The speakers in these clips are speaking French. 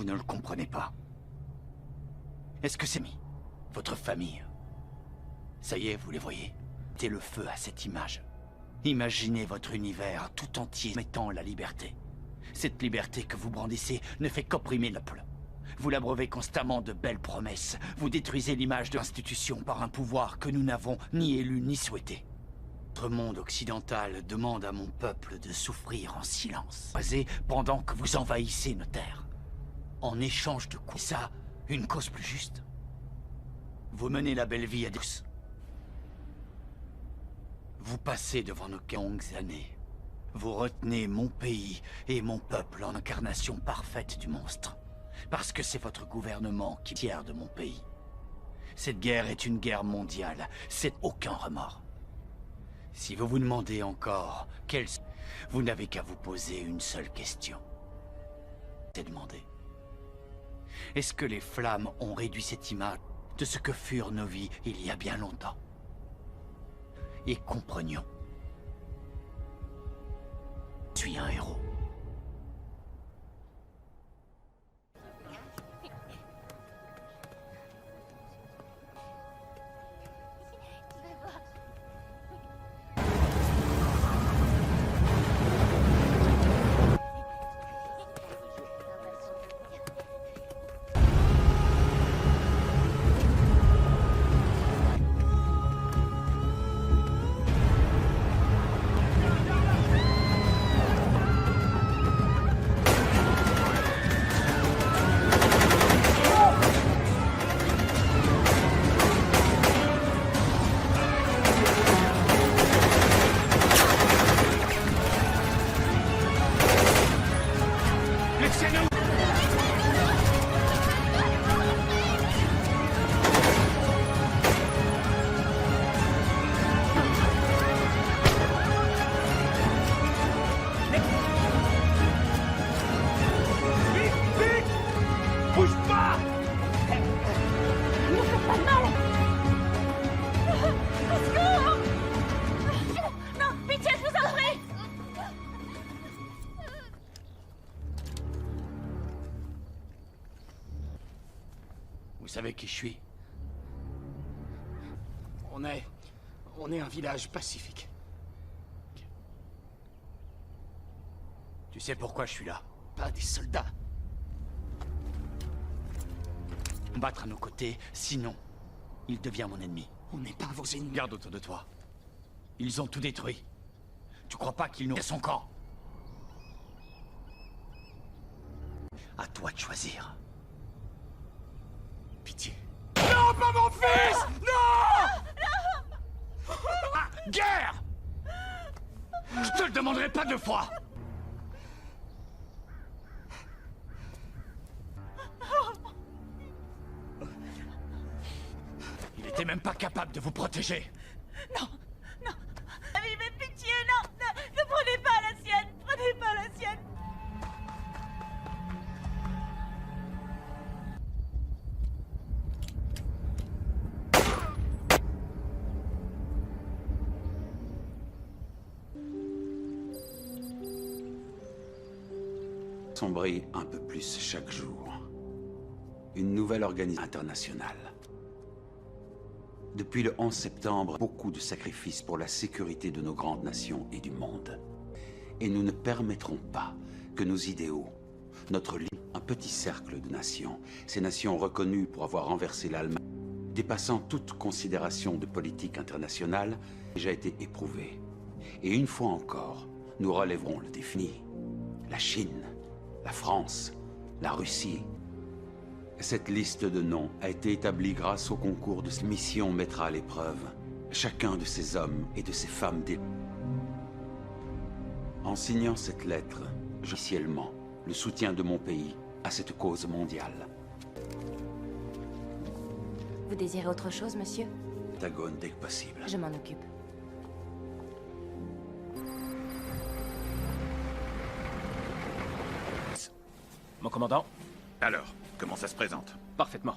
Vous ne le comprenez pas. Est-ce que c'est votre famille? Ça y est, vous les voyez. Mettez le feu à cette image. Imaginez votre univers tout entier mettant la liberté. Cette liberté que vous brandissez ne fait qu'opprimer le peuple. Vous l'abreuvez constamment de belles promesses. Vous détruisez l'image de l'institution par un pouvoir que nous n'avons ni élu ni souhaité. Notre monde occidental demande à mon peuple de souffrir en silence, pendant que vous envahissez nos terres. En échange de quoi? Ça, une cause plus juste. Vous menez la belle vie à tous. Vous passez devant nos longues années. Vous retenez mon pays et mon peuple en incarnation parfaite du monstre. Parce que c'est votre gouvernement qui est fier de mon pays. Cette guerre est une guerre mondiale. C'est aucun remords. Si vous vous demandez encore vous n'avez qu'à vous poser une seule question. C'est demander. Est-ce que les flammes ont réduit cette image de ce que furent nos vies il y a bien longtemps? Et comprenions. Je suis un héros. Vous savez qui je suis? On est un village pacifique. Tu sais pourquoi je suis là? Pas des soldats. Combattre à nos côtés, sinon, il devient mon ennemi. On n'est pas vos ennemis. Garde autour de toi. Ils ont tout détruit. Tu crois pas qu'ils nous... son camp? À toi de choisir. Pitié. Non, pas mon fils! Non! Non! Ah, guerre! Je te le demanderai pas deux fois! Il était même pas capable de vous protéger. Non, non. Mais pitié, non, ne prenez pas la sienne, prenez pas la sienne. Sombrer un peu plus chaque jour. Une nouvelle organisation internationale. Depuis le 11 septembre, beaucoup de sacrifices pour la sécurité de nos grandes nations et du monde. Et nous ne permettrons pas que nos idéaux, notre ligne, un petit cercle de nations, ces nations reconnues pour avoir renversé l'Allemagne, dépassant toute considération de politique internationale, déjà été éprouvées. Et une fois encore, nous relèverons le défi. La Chine, la France, la Russie. Cette liste de noms a été établie grâce au concours de cette mission mettra à l'épreuve chacun de ces hommes et de ces femmes En signant cette lettre, officiellement le soutien de mon pays à cette cause mondiale. Vous désirez autre chose, monsieur? Pentagone dès que possible. Je m'en occupe. Mon commandant? Alors, comment ça se présente? Parfaitement.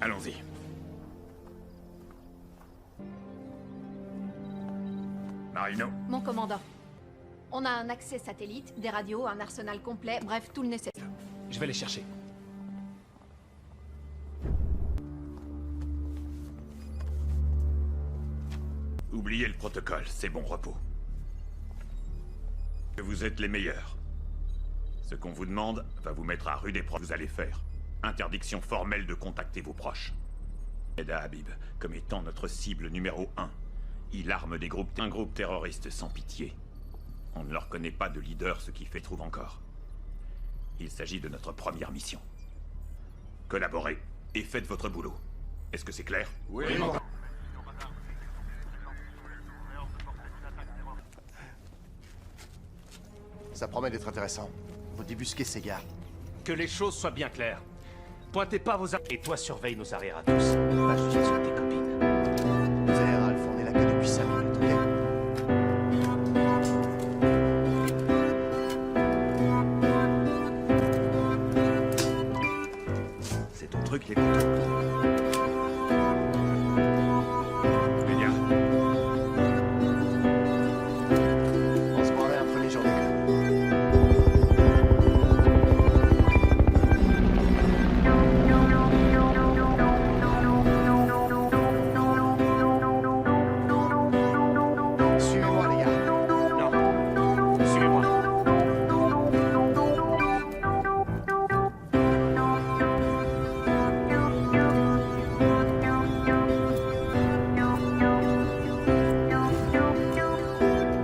Allons-y. Marino? Mon commandant, on a un accès satellite, des radios, un arsenal complet, bref, tout le nécessaire. Je vais les chercher. Oubliez le protocole, c'est bon repos. Que vous êtes les meilleurs. Ce qu'on vous demande va vous mettre à rude épreuve. Vous allez faire. Interdiction formelle de contacter vos proches. Eda Habib, comme étant notre cible numéro 1. Il arme un groupe terroriste sans pitié. On ne leur connaît pas de leader, ce qui fait trouve encore. Il s'agit de notre première mission. Collaborez et faites votre boulot. Est-ce que c'est clair? Oui. Ça promet d'être intéressant. Faut débusquer ces gars. Que les choses soient bien claires. Pointez pas vos armes. Et toi, surveille nos arrières à tous. Pas juste sur tes copines. Vous allez, Ralph, on est là que depuis 5 minutes, ok? C'est ton truc, les couteaux. Média, On se croirait un premier jour d'école. Suivez-moi, les gars. Non. Suivez-moi.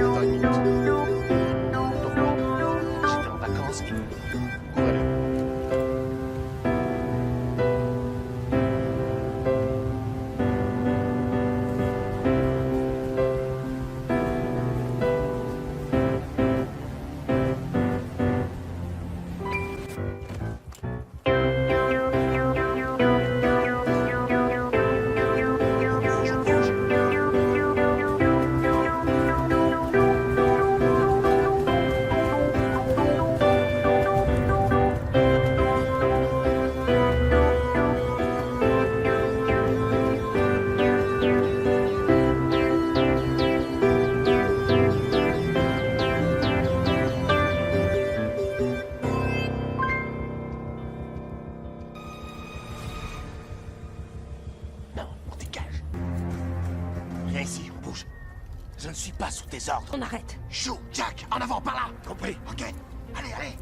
Dans une minute. Donc, j'étais en vacances et... Couvrez-le. Non, on dégage. Viens ici, on bouge. Je ne suis pas sous tes ordres. On arrête. Chou, Jack, en avant, par là. Compris. Ok. Allez, allez.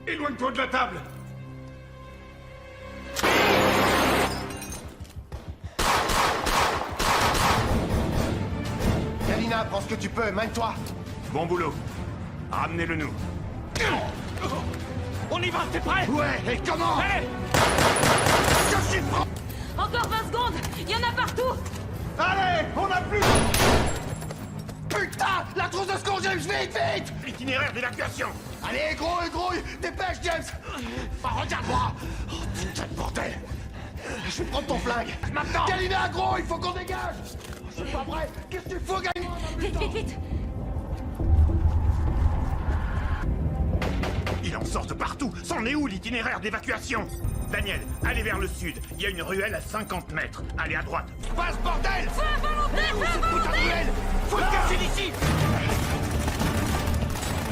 éloigne-toi de la table. Galina, prends ce que tu peux, mène-toi. Bon boulot. Ramenez-le nous. On y va, t'es prêt? Ouais, et comment? Allez! Je suis prêt. Encore 20 secondes. Il y en a partout. Allez, on a plus... Putain, la trousse de secours, James, vite, vite! Itinéraire d'évacuation. Allez, gros, dépêche, James! Bah, regarde-moi! Oh, putain de bordel! Je vais prendre ton flingue! Maintenant! Galina, gros, il faut qu'on dégage! Je suis pas prêt! Qu'est-ce que tu fous, Galina? Vite. Il en sort de partout. C'en est où l'itinéraire d'évacuation? Daniel, allez vers le sud. Il y a une ruelle à 50 mètres. Allez à droite. Passe, bordel! Feu à volonté, feu à Putain de volonté. ruelle! Faut te casser d'ici!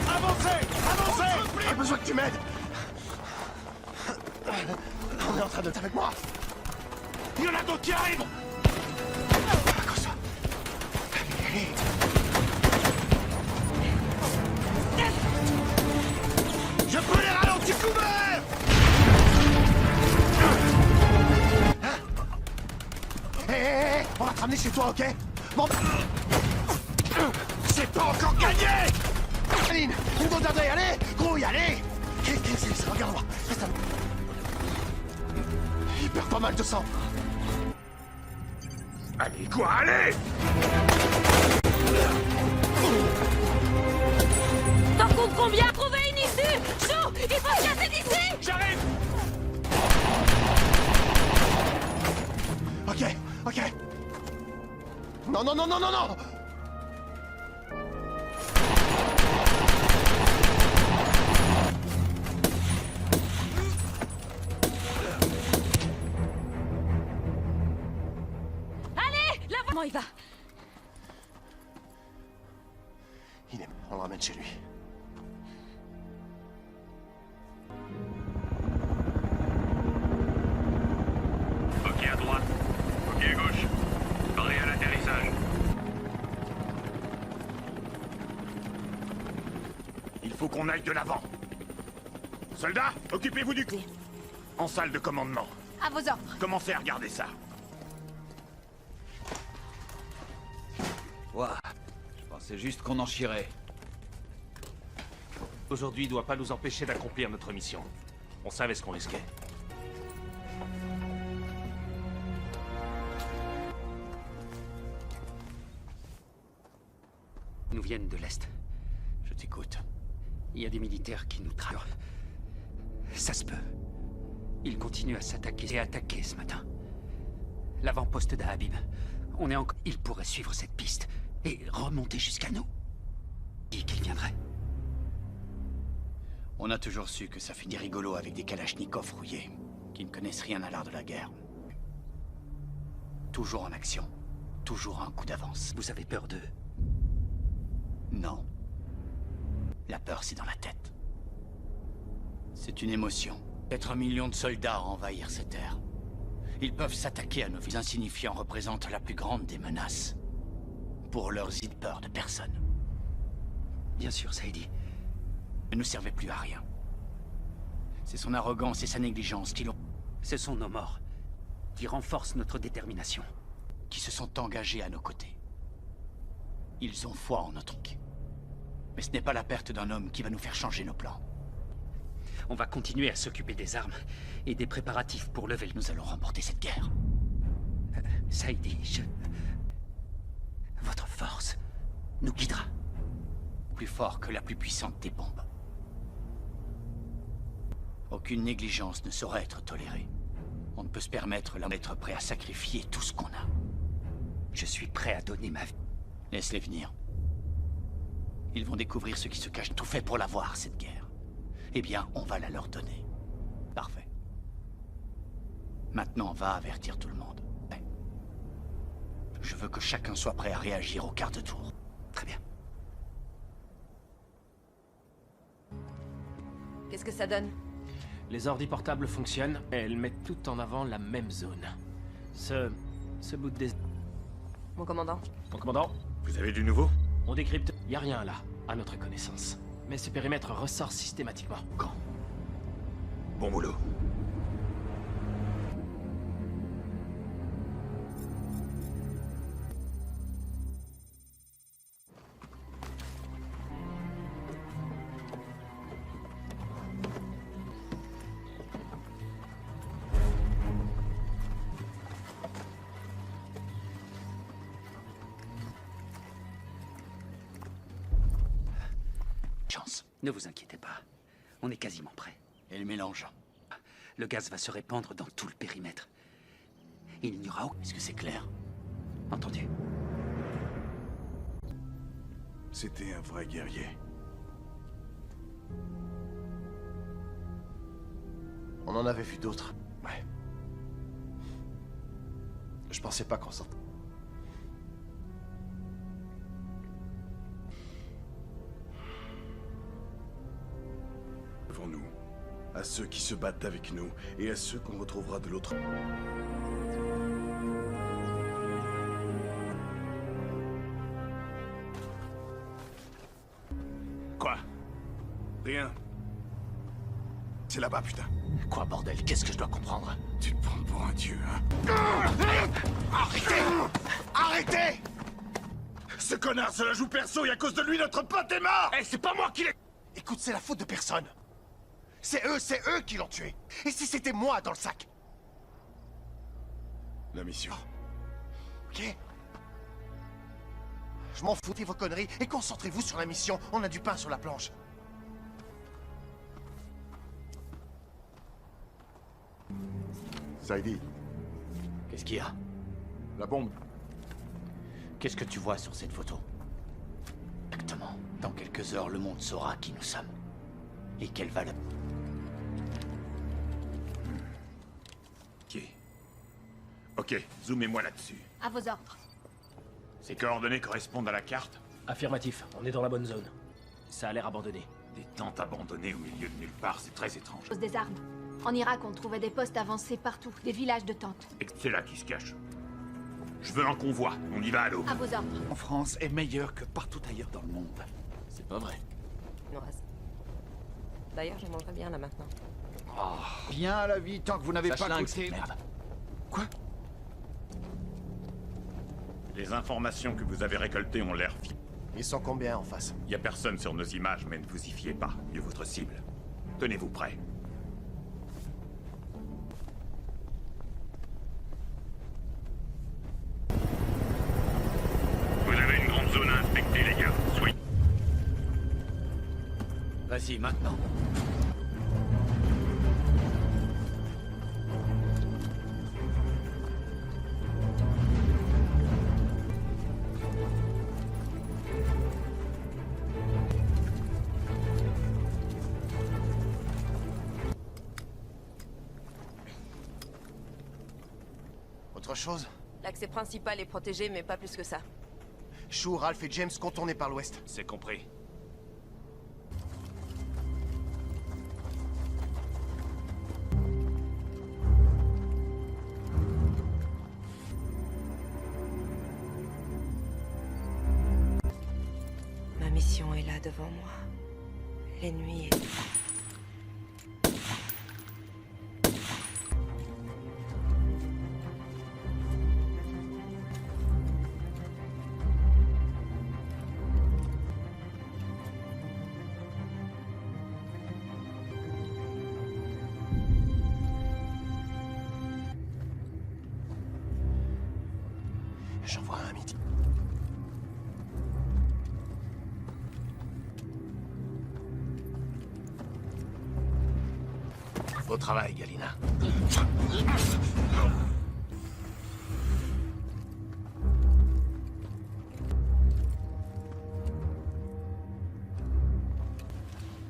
Avancez! J'ai besoin que tu m'aides! On est en train de... T'es avec moi? Il y en a d'autres qui arrivent. Comme ça. Allez. Je peux les ralentir couverts! Hé, on va te ramener chez toi, ok? Bon... C'est pas encore gagné! Aline, une dose d'adré, allez! Grouille, allez! Qu'est-ce que c'est? Regarde-moi, reste à... Il perd pas mal de sang. Allez, quoi, allez! non, non, non, non, non! Allez, la voix. Comment il va? Il est... On le ramène chez lui. Ok à droite. Ok à gauche. Parlez à l'atterrissage. Il faut qu'on aille de l'avant. Soldats, occupez-vous du coup. En salle de commandement. À vos ordres. Commencez à regarder ça. Ouah, je pensais juste qu'on en chierait. Aujourd'hui doit pas nous empêcher d'accomplir notre mission. On savait ce qu'on risquait. Nous viennent de l'Est. Je t'écoute. Il y a des militaires qui nous traquent. Ça se peut. Ils continuent à s'attaquer et attaquer ce matin. L'avant-poste d'Habib. On est encore... Ils pourraient suivre cette piste et remonter jusqu'à nous. Dit qu'ils viendraient. On a toujours su que ça fait des rigolos avec des kalachnikovs rouillés, qui ne connaissent rien à l'art de la guerre. Toujours en action. Toujours un coup d'avance. Vous avez peur d'eux? Non. La peur, c'est dans la tête. C'est une émotion. Être 1 million de soldats à envahir cette terre. Ils peuvent s'attaquer à nos villes. Insignifiants représentent la plus grande des menaces. Pour leurs idées, peur de personne. Bien sûr, Saïdi. Ne nous servait plus à rien. C'est son arrogance et sa négligence qui l'ont... Ce sont nos morts qui renforcent notre détermination. Qui se sont engagés à nos côtés. Ils ont foi en notre truc. Mais ce n'est pas la perte d'un homme qui va nous faire changer nos plans. On va continuer à s'occuper des armes et des préparatifs pour lever le... Nous allons remporter cette guerre. Saïdi, Votre force nous guidera. Plus fort que la plus puissante des bombes. Aucune négligence ne saurait être tolérée. On ne peut se permettre d'être prêt à sacrifier tout ce qu'on a. Je suis prêt à donner ma vie. Laisse-les venir. Ils vont découvrir ce qui se cache. Tout fait pour l'avoir, cette guerre. Eh bien, on va la leur donner. Parfait. Maintenant, va avertir tout le monde. Ouais. Je veux que chacun soit prêt à réagir au quart de tour. Très bien. Qu'est-ce que ça donne? Les ordi portables fonctionnent et elles mettent tout en avant la même zone. Ce bout de des... Mon commandant? Mon commandant, Vous avez du nouveau? on décrypte. Y a rien là, à notre connaissance. Mais ce périmètre ressort systématiquement. Quand? Bon boulot. Chance. Ne vous inquiétez pas. On est quasiment prêt. Et le mélange. Le gaz va se répandre dans tout le périmètre. Il n'y aura aucun... Est-ce que c'est clair? Entendu. C'était un vrai guerrier. On en avait vu d'autres. Ouais. Je pensais pas qu'on s'en... Devant nous. À ceux qui se battent avec nous et à ceux qu'on retrouvera de l'autre. Quoi? Rien. C'est là-bas, putain. Quoi, bordel? Qu'est-ce que je dois comprendre? Tu te prends pour un dieu, hein? Arrêtez! Arrêtez! Ce connard se la joue perso et à cause de lui, notre pote est mort! Eh, c'est pas moi qui l'ai... Écoute, c'est la faute de personne. C'est eux qui l'ont tué. Et si c'était moi dans le sac? La mission. Ok? Je m'en fous de vos conneries et concentrez-vous sur la mission. On a du pain sur la planche. Saïdi, Qu'est-ce qu'il y a? la bombe. Qu'est-ce que tu vois sur cette photo? Exactement. Dans quelques heures, le monde saura qui nous sommes. Et quelle valeur. Ok, zoomez-moi là-dessus. À vos ordres. Ces coordonnées correspondent à la carte? Affirmatif, on est dans la bonne zone. Ça a l'air abandonné. Des tentes abandonnées au milieu de nulle part, c'est très étrange. Pose des armes. En Irak, on trouvait des postes avancés partout, des villages de tentes. Et c'est là qui se cache. Je veux un convoi, on y va à l'eau. À vos ordres. En France est meilleur que partout ailleurs dans le monde. C'est pas vrai. Noirs. D'ailleurs, je mangerai bien là maintenant. Bien à la vie tant que vous n'avez Ça pas schlingue, goûté. cette merde. Quoi? Les informations que vous avez récoltées ont l'air fiables. Ils sont combien en face? Il y a personne sur nos images, mais ne vous y fiez pas. Mieux votre cible. Tenez-vous prêts. Vous avez une grande zone à inspecter, les gars. Soyez... Vas-y, maintenant. Autre chose? L'accès principal est protégé, mais pas plus que ça. Chou, Ralph et James contournés par l'ouest. C'est compris. Ma mission est là devant moi. L'ennemi est... J'en vois un à midi. Beau travail, Galina.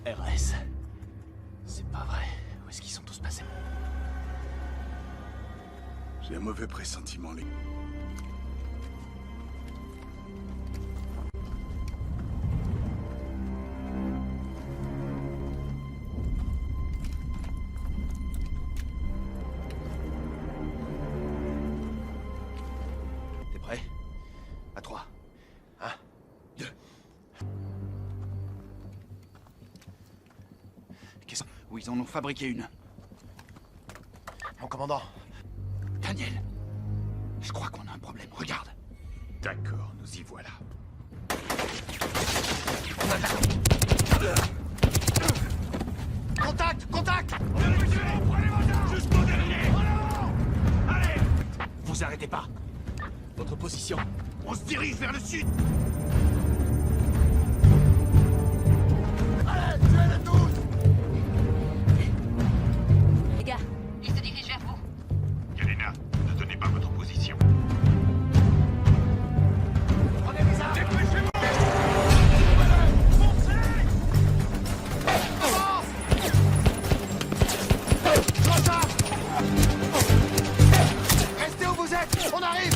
RS. C'est pas vrai. Où est-ce qu'ils sont tous passés? J'ai un mauvais pressentiment, les... T'es prêt? À 3. 1, 2. Qu'est-ce... Oui, ils en ont fabriqué une. Mon commandant, Daniel, je crois qu'on a un problème. Regarde. D'accord, nous y voilà. contact! Contact! Jusqu'au dernier! Allez! Vous arrêtez pas. Votre position. On se dirige vers le sud! Allez, tuez-les tous! Les gars, ils se dirigent vers vous. Galena, ne tenez pas votre position. Prenez les armes! Dépêchez-vous! Restez où vous êtes! On arrive!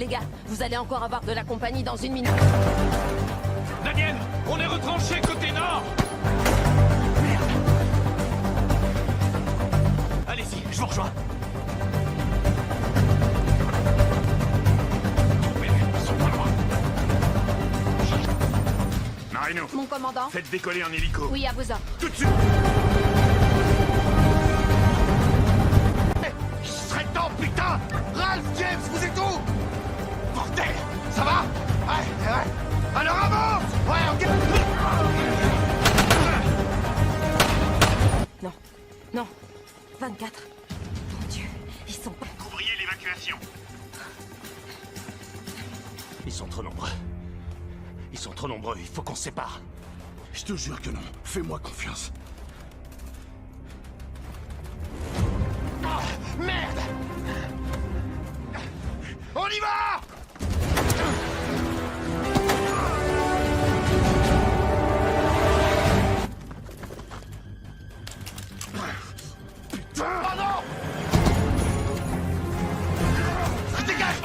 gars, vous allez encore avoir de la compagnie dans 1 minute. Daniel, on est retranché côté nord. Allez-y, je vous rejoins. Ils sont pas loin. Marino, Mon commandant. faites décoller un hélico. Oui, à vos ordres. Tout de suite. Il serait temps, putain! Ralph, James, vous êtes où? Bordel! Ça va? Ouais. Alors avance! Ouais, ok! Non. Non. 24. Mon Dieu, ils sont pas... Couvriez l'évacuation. Ils sont trop nombreux. Ils sont trop nombreux, il faut qu'on se sépare. Je te jure que non. Fais-moi confiance. Ah, merde! On y va! Putain! Oh non! Dégage!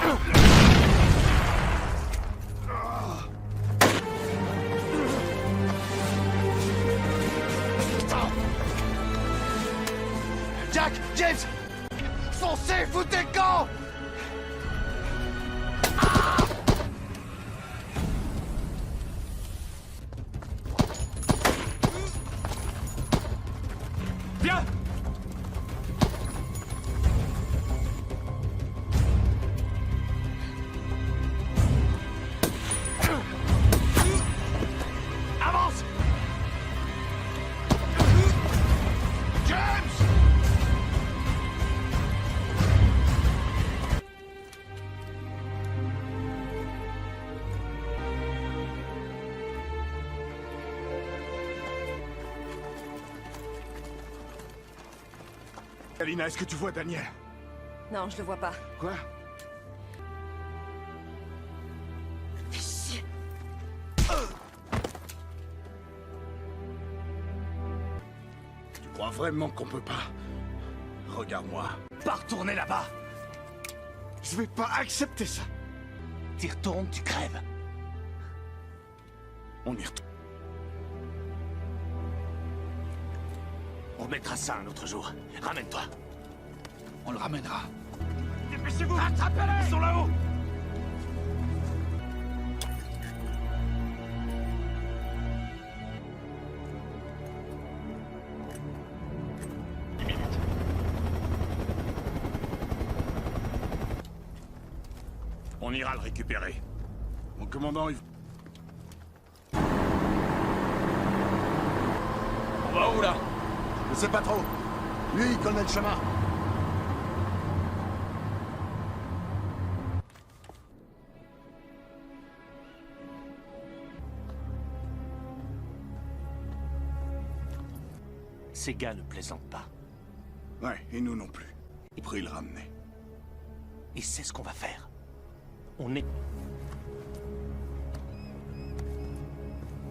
Putain! Jack! James! Foncez! Foutez le camp! Viens! Avance! James! Alina, est-ce que tu vois Daniel? Non, je le vois pas. Quoi? Tu crois vraiment qu'on peut pas? Regarde-moi. Pas retourner là-bas! Je vais pas accepter ça. T'y retournes, tu crèves. On y retourne. On remettra ça un autre jour. Ramène-toi. On le ramènera. Dépêchez-vous! Attrapez-les! Ils sont là-haut! On ira le récupérer. Mon commandant, il... On va où, là? Je sais pas trop. Lui, il connaît le chemin. Ces gars ne plaisantent pas. Ouais, et nous non plus. Pris le ramener. Et c'est ce qu'on va faire. On est...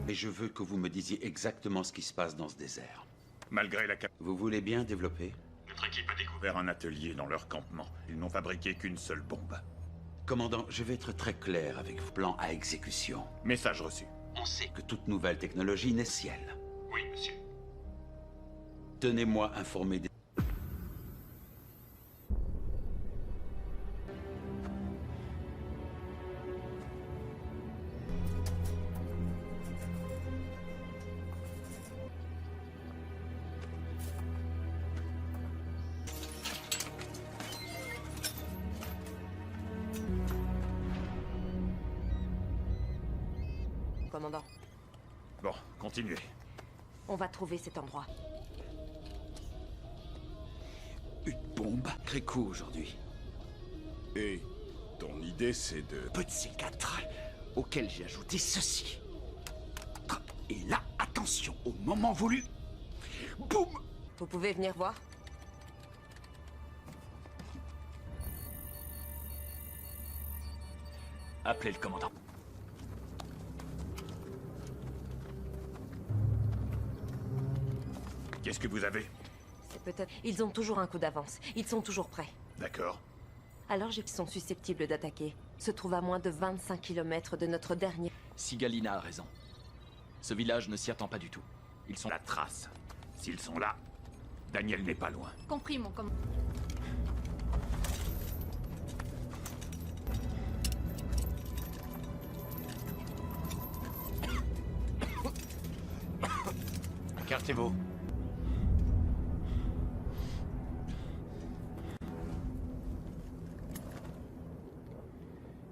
Et je veux que vous me disiez exactement ce qui se passe dans ce désert. Malgré la Vous voulez bien développer? Notre équipe a découvert un atelier dans leur campement. Ils n'ont fabriqué qu'une seule bombe. Commandant, je vais être très clair avec vous. Plan à exécution. Message reçu. On sait que toute nouvelle technologie naît ciel. Oui, monsieur. Tenez-moi informé des... Commandant, Bon, continuez. on va trouver cet endroit. Une bombe? Très cool aujourd'hui. Et ton idée, c'est de... Petit C4, auquel j'ai ajouté ceci. Et là, attention, au moment voulu, boum! Vous pouvez venir voir? Appelez le commandant. Qu'est-ce que vous avez? C'est peut-être... Ils ont toujours un coup d'avance. Ils sont toujours prêts. D'accord. Alors, ils sont susceptibles d'attaquer. se trouve à moins de 25 km de notre dernier... Si Galina a raison. Ce village ne s'y attend pas du tout. Ils sont la trace. S'ils sont là, Daniel n'est pas loin. Compris, mon commandant. Écartez-vous.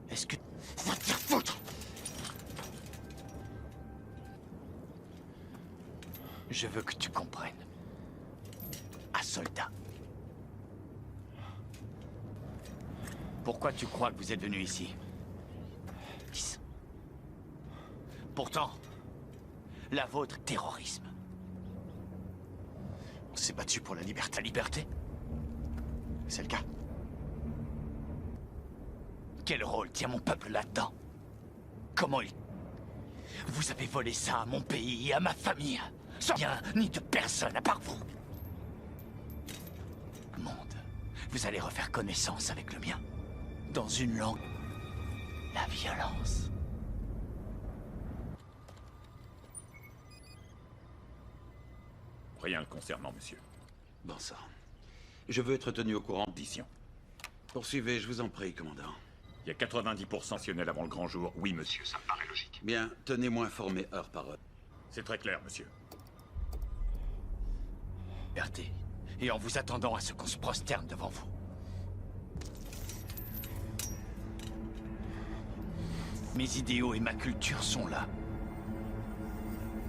Est-ce que... Va te faire foutre! Je veux que tu comprennes. Un soldat. Pourquoi tu crois que vous êtes venu ici? 10. Pourtant, la vôtre, terrorisme. On s'est battu pour la liberté. Ta liberté? C'est le cas. Quel rôle tient mon peuple là-dedans? Comment il... Vous avez volé ça à mon pays et à ma famille, sans rien ni de personne à part vous. Monde, vous allez refaire connaissance avec le mien. Dans une langue... La violence. Rien concernant, monsieur. Bon sang. Je veux être tenu au courant. Audition. Poursuivez, je vous en prie, commandant. Il y a 90% rationnel avant le grand jour. Oui, monsieur, ça me paraît logique. Bien, tenez-moi informé heure par heure. C'est très clair, monsieur. Liberté. Et en vous attendant à ce qu'on se prosterne devant vous. Mes idéaux et ma culture sont là.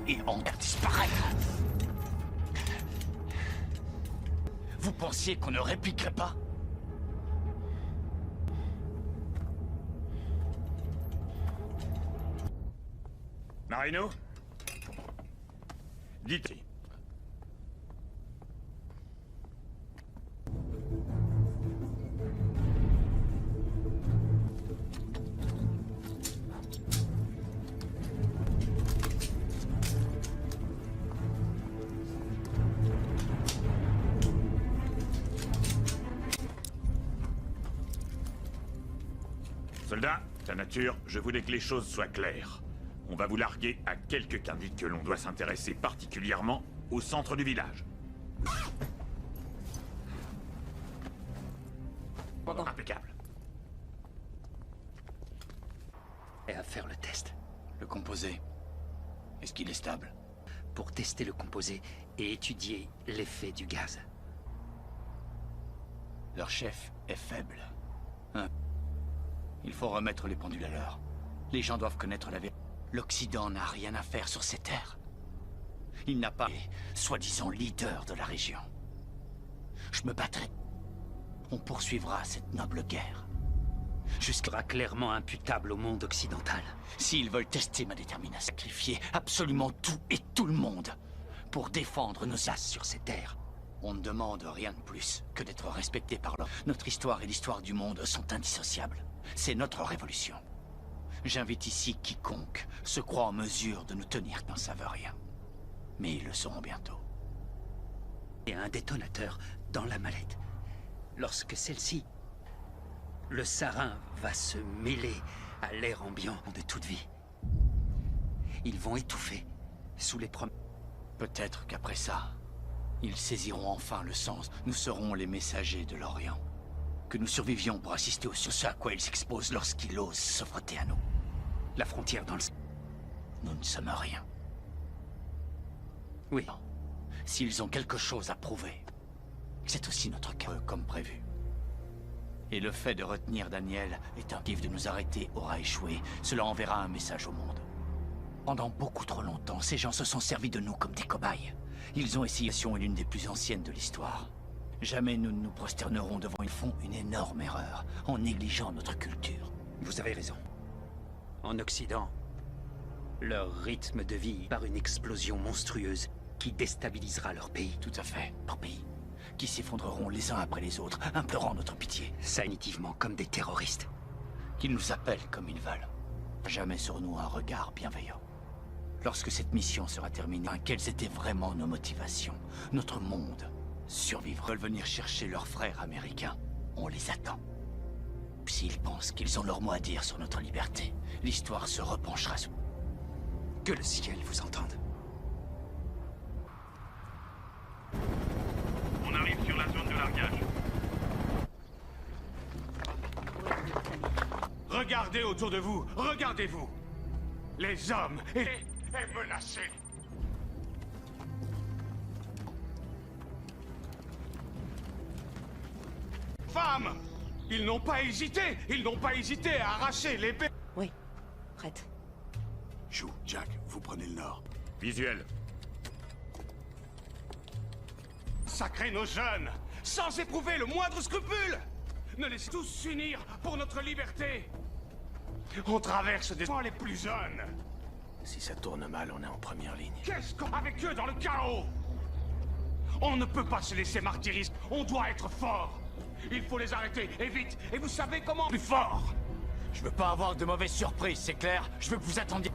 Et en disparaître. Vous pensiez qu'on ne répliquerait pas? Marino? Dites. Soldat, ta nature, je voulais que les choses soient claires. On va vous larguer à quelques qu'indique que l'on doit s'intéresser particulièrement au centre du village. Impeccable. Et à faire le test. Le composé, est-ce qu'il est stable? Pour tester le composé et étudier l'effet du gaz. Leur chef est faible. Hein? Il faut remettre les pendules à l'heure. Les gens doivent connaître la vérité. L'Occident n'a rien à faire sur ces terres. Il n'a pas les soi-disant leader de la région. Je me battrai. On poursuivra cette noble guerre. Jusqu'à clairement imputable au monde occidental. S'ils veulent tester ma détermination, sacrifier absolument tout et tout le monde pour défendre nos as sur ces terres. On ne demande rien de plus que d'être respecté par l'homme. Notre histoire et l'histoire du monde sont indissociables. C'est notre révolution. J'invite ici quiconque se croit en mesure de nous tenir n'en savent rien. Mais ils le sauront bientôt. Et un détonateur dans la mallette. Lorsque celle-ci, le sarin va se mêler à l'air ambiant de toute vie. Ils vont étouffer sous les promesses. Peut-être qu'après ça, ils saisiront enfin le sens. Nous serons les messagers de l'Orient. Que nous survivions pour assister au ce à quoi ils s'exposent lorsqu'ils osent se frotter à nous. La frontière dans le... Nous ne sommes rien. Oui. S'ils ont quelque chose à prouver, c'est aussi notre cas, comme prévu. Et le fait de retenir Daniel est un kiff de nous arrêter aura échoué. Cela enverra un message au monde. Pendant beaucoup trop longtemps, ces gens se sont servis de nous comme des cobayes. Ils ont essayé est l'une des plus anciennes de l'histoire. Jamais nous ne nous prosternerons devant. Ils font une énorme erreur en négligeant notre culture. Vous avez raison. En Occident, leur rythme de vie par une explosion monstrueuse qui déstabilisera leur pays. Tout à fait, leur pays. Qui s'effondreront les uns après les autres, implorant notre pitié. Sanitivement comme des terroristes. Qu'ils nous appellent comme ils veulent. Jamais sur nous un regard bienveillant. Lorsque cette mission sera terminée, quelles étaient vraiment nos motivations? Notre monde survivre. Veulent venir chercher leurs frères américains. On les attend. s'ils pensent qu'ils ont leur mot à dire sur notre liberté, l'histoire se repenchera sur... Que le ciel vous entende. On arrive sur la zone de largage. Regardez autour de vous, regardez-vous. Les hommes est menacé. Femmes, ils n'ont pas hésité, à arracher l'épée. Oui, prête. Chou, Jack, vous prenez le nord. Visuel. Sacrer nos jeunes, sans éprouver le moindre scrupule. Ne laissez tous s'unir pour notre liberté. On traverse des points les plus jeunes. Si ça tourne mal, on est en première ligne. Qu'est-ce qu'on... Avec eux dans le chaos. On ne peut pas se laisser martyriser. On doit être fort. Il faut les arrêter, et vite. Et vous savez comment? Plus fort. Je veux pas avoir de mauvaises surprises, c'est clair? Je veux que vous attendiez...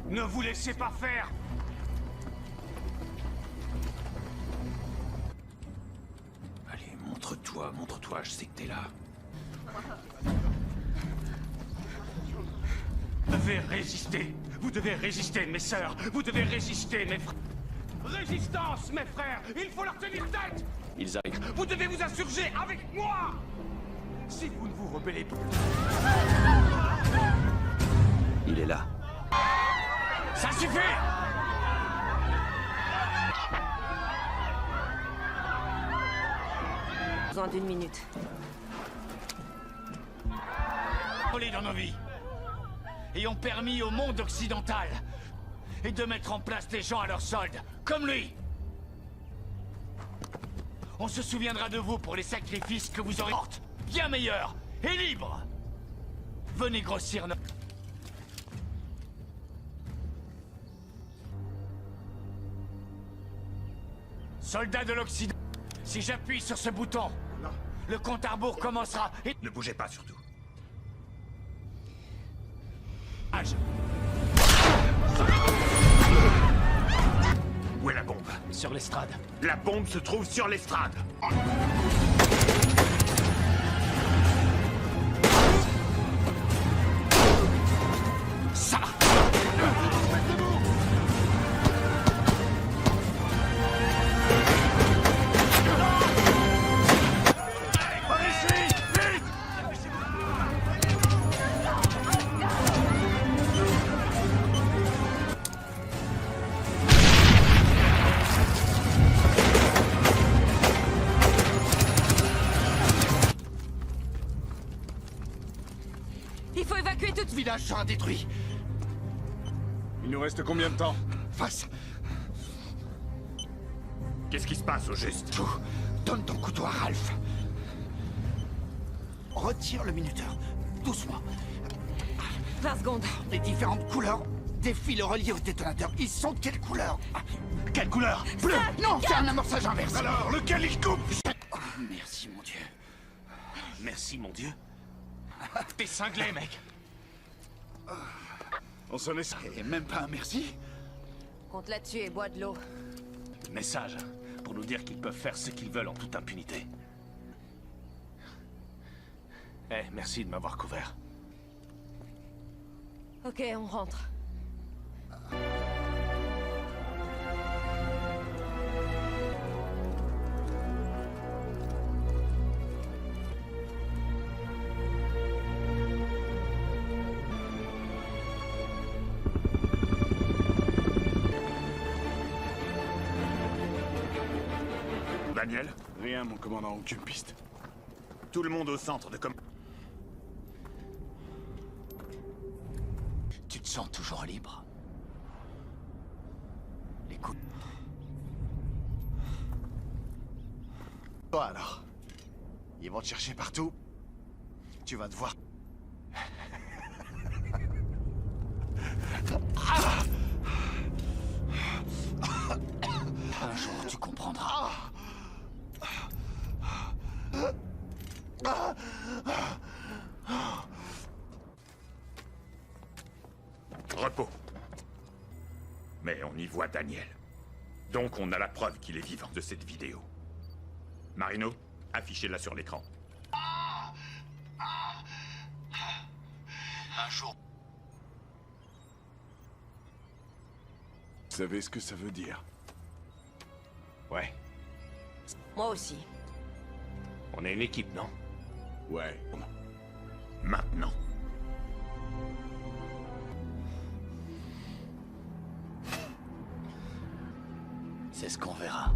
Ne vous laissez pas faire. Allez, montre-toi, je sais que t'es là. Vous devez résister, mes sœurs. Vous devez résister, mes frères. Résistance, mes frères. Il faut leur tenir tête. Ils arrivent. Vous devez vous insurger avec moi. Si vous ne vous rebellez pas... Il est là. Ça suffit! Besoin d'une minute. Voler dans nos vies. Et ont permis au monde occidental et de mettre en place des gens à leur solde, comme lui. On se souviendra de vous pour les sacrifices que vous aurez portés, bien meilleurs et libres. Venez grossir nos... Soldats de l'Occident, si j'appuie sur ce bouton, le compte à rebours commencera et... Ne bougez pas surtout. Où est la bombe? Sur l'estrade. La bombe se trouve sur l'estrade. Ça va. Il faut évacuer tout... Le village sera détruit. Il nous reste combien de temps? Face. Qu'est-ce qui se passe au juste? Chou, donne ton couteau à Ralph. Retire le minuteur. Doucement. 20 secondes. Les différentes couleurs des fils reliés au détonateur. Ils sont de quelle couleur? Quelle couleur? Bleu. Non, c'est un amorçage inverse. Alors, lequel il coupe? Oh, merci, mon Dieu. Merci, mon Dieu. T'es cinglé, mec. On s'en est... Et même pas un merci? Compte là-dessus et bois de l'eau. Message pour nous dire qu'ils peuvent faire ce qu'ils veulent en toute impunité. Merci de m'avoir couvert. Ok, on rentre. Daniel? Rien, mon commandant, aucune piste. Tout le monde au centre de Tu te sens toujours libre? Les coups... Toi alors. Ils vont te chercher partout. Tu vas te voir. Un jour, tu comprendras. repos. Mais on y voit Daniel. Donc on a la preuve qu'il est vivant de cette vidéo. Marino, affichez-la sur l'écran. Un jour... Vous savez ce que ça veut dire? Ouais. Moi aussi. On est une équipe, non? Ouais. Maintenant. C'est ce qu'on verra.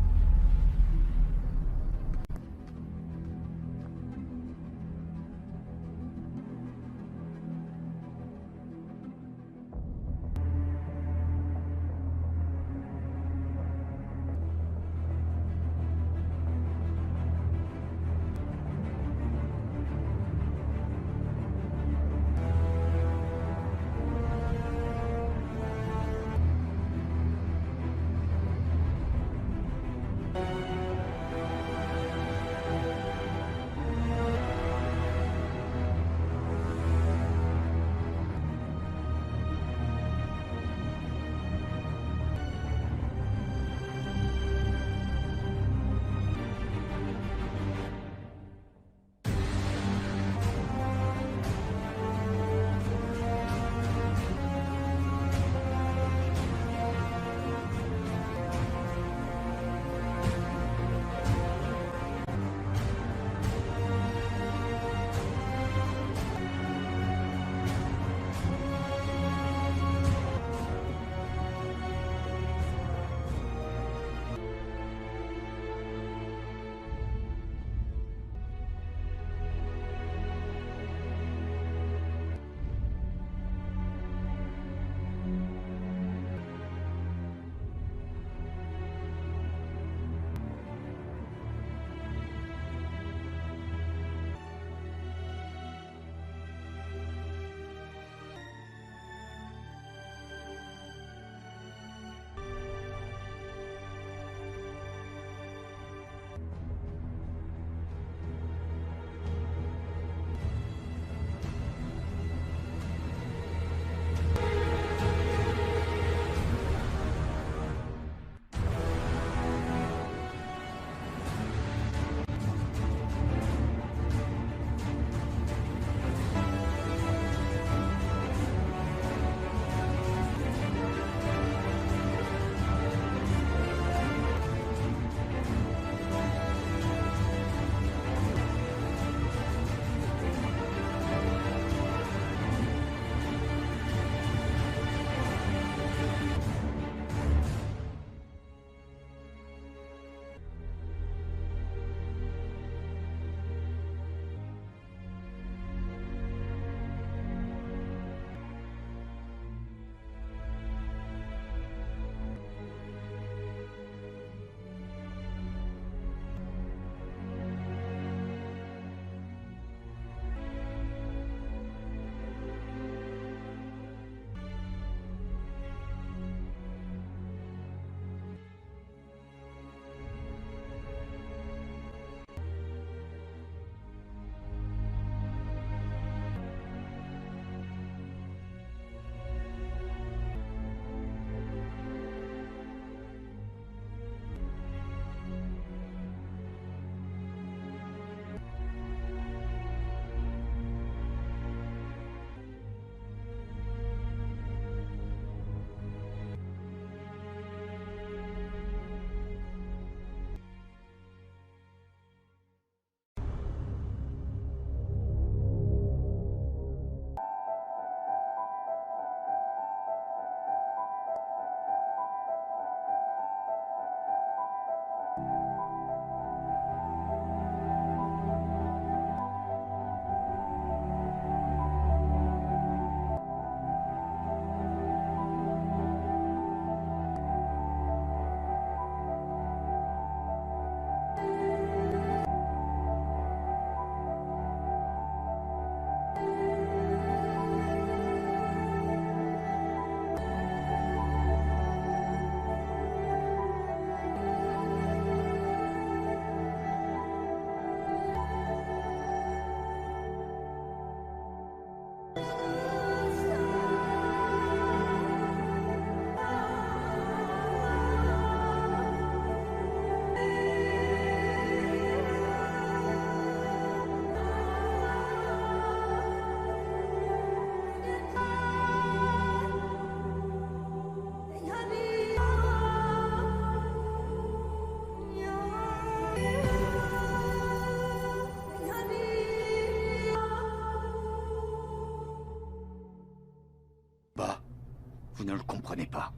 Vous ne le comprenez pas.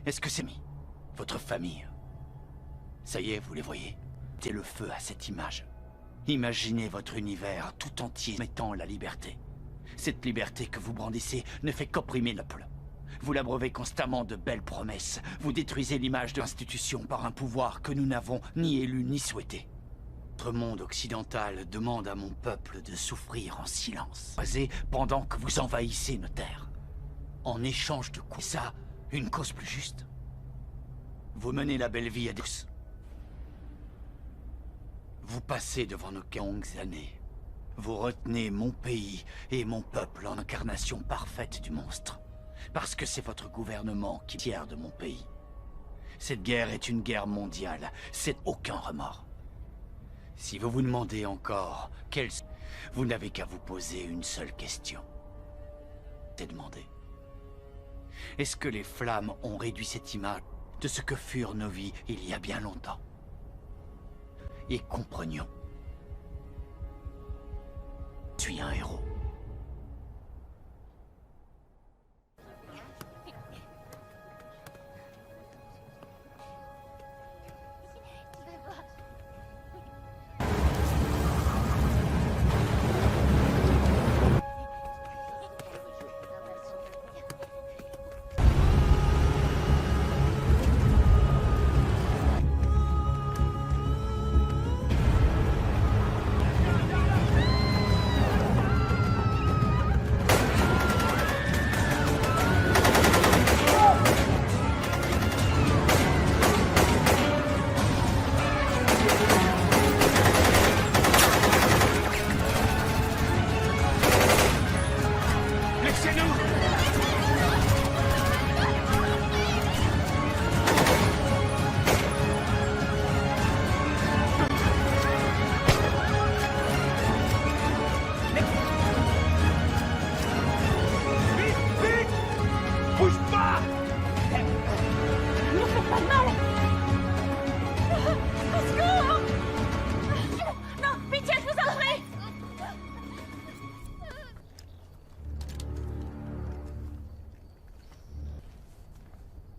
Est-ce que c'est mis votre famille? Ça y est, vous les voyez. Mettez le feu à cette image. Imaginez votre univers tout entier mettant la liberté. Cette liberté que vous brandissez ne fait qu'opprimer le peuple. Vous l'abreuvez constamment de belles promesses. Vous détruisez l'image de l'institution par un pouvoir que nous n'avons ni élu ni souhaité. Notre monde occidental demande à mon peuple de souffrir en silence, pendant que vous envahissez nos terres. En échange de quoi ça, une cause plus juste? Vous menez la belle vie à tous. Vous passez devant nos longues années. Vous retenez mon pays et mon peuple en incarnation parfaite du monstre. Parce que c'est votre gouvernement qui est fier de mon pays. Cette guerre est une guerre mondiale. C'est aucun remords. Si vous vous demandez encore vous n'avez qu'à vous poser une seule question. C'est demander. Est-ce que les flammes ont réduit cette image de ce que furent nos vies il y a bien longtemps? Et comprenions. Je suis un héros.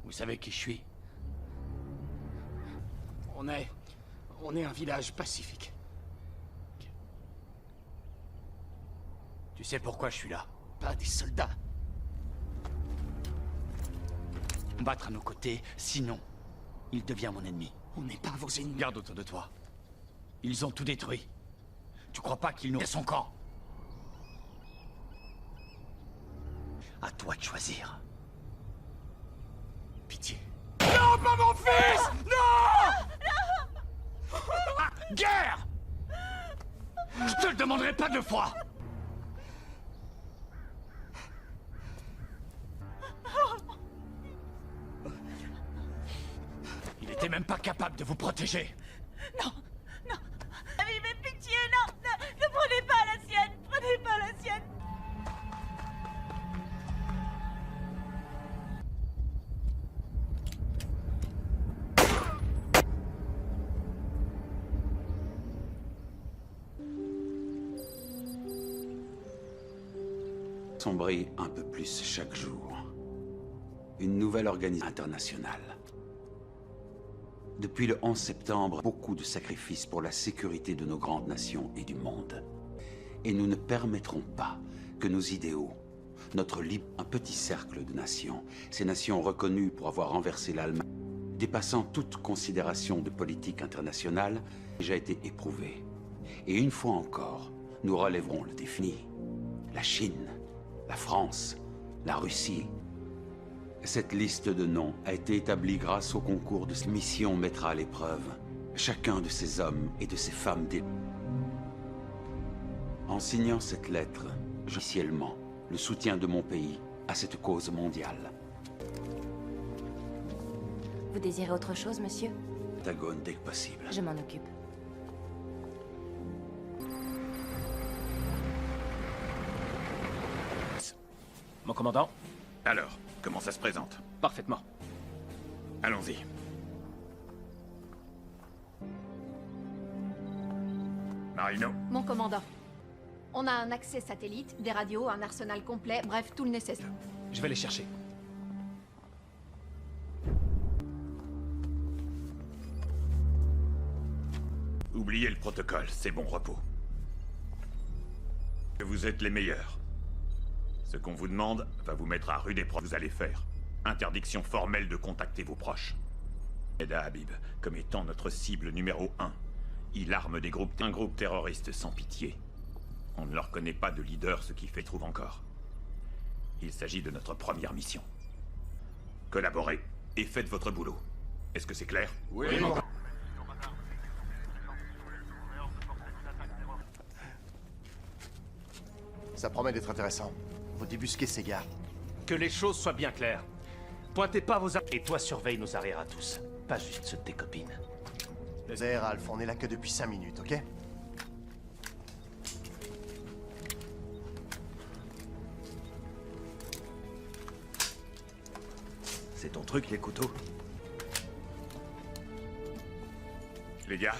Vous savez qui je suis? On est un village pacifique. Tu sais pourquoi je suis là? Pas des soldats. Combattre à nos côtés, sinon, il devient mon ennemi. On n'est pas vos ennemis. Garde autour de toi. Ils ont tout détruit. Tu crois pas qu'ils nous à son camp? À toi de choisir. Pitié. Non, pas mon fils! Non! Ah, guerre! Je te le demanderai pas deux fois! Il était même pas capable de vous protéger. Non, non. Mais pitié, non, ne prenez pas la sienne, prenez pas la sienne. Sombrer un peu plus chaque jour. Une nouvelle organisation internationale. Depuis le 11 septembre, beaucoup de sacrifices pour la sécurité de nos grandes nations et du monde. Et nous ne permettrons pas que nos idéaux, notre libre, un petit cercle de nations, ces nations reconnues pour avoir renversé l'Allemagne, dépassant toute considération de politique internationale, déjà été éprouvés. Et une fois encore, nous relèverons le défi. La Chine, la France, la Russie. Cette liste de noms a été établie grâce au concours de cette mission mettra à l'épreuve chacun de ces hommes et de ces femmes En signant cette lettre, officiellement le soutien de mon pays à cette cause mondiale. Vous désirez autre chose, monsieur? Pentagone dès que possible. Je m'en occupe. Mon commandant? Alors, comment ça se présente? Parfaitement. Allons-y. Marino? Mon commandant. On a un accès satellite, des radios, un arsenal complet, bref, tout le nécessaire. Je vais les chercher. Oubliez le protocole, c'est bon repos. Vous êtes les meilleurs. Ce qu'on vous demande va vous mettre à rude épreuve. Vous allez faire. Interdiction formelle de contacter vos proches. Mehda Habib, comme étant notre cible numéro 1. Il arme un groupe terroriste sans pitié. On ne leur connaît pas de leader, ce qui fait trouve encore. Il s'agit de notre première mission. Collaborez et faites votre boulot. Est-ce que c'est clair? Oui. Ça promet d'être intéressant. Faut débusquer ces gars. Que les choses soient bien claires. Pointez pas vos armes. Et toi, surveille nos arrières à tous. Pas juste ceux de tes copines. Zahir, Alf, on est là que depuis 5 minutes, ok? C'est ton truc, les couteaux? Les gars,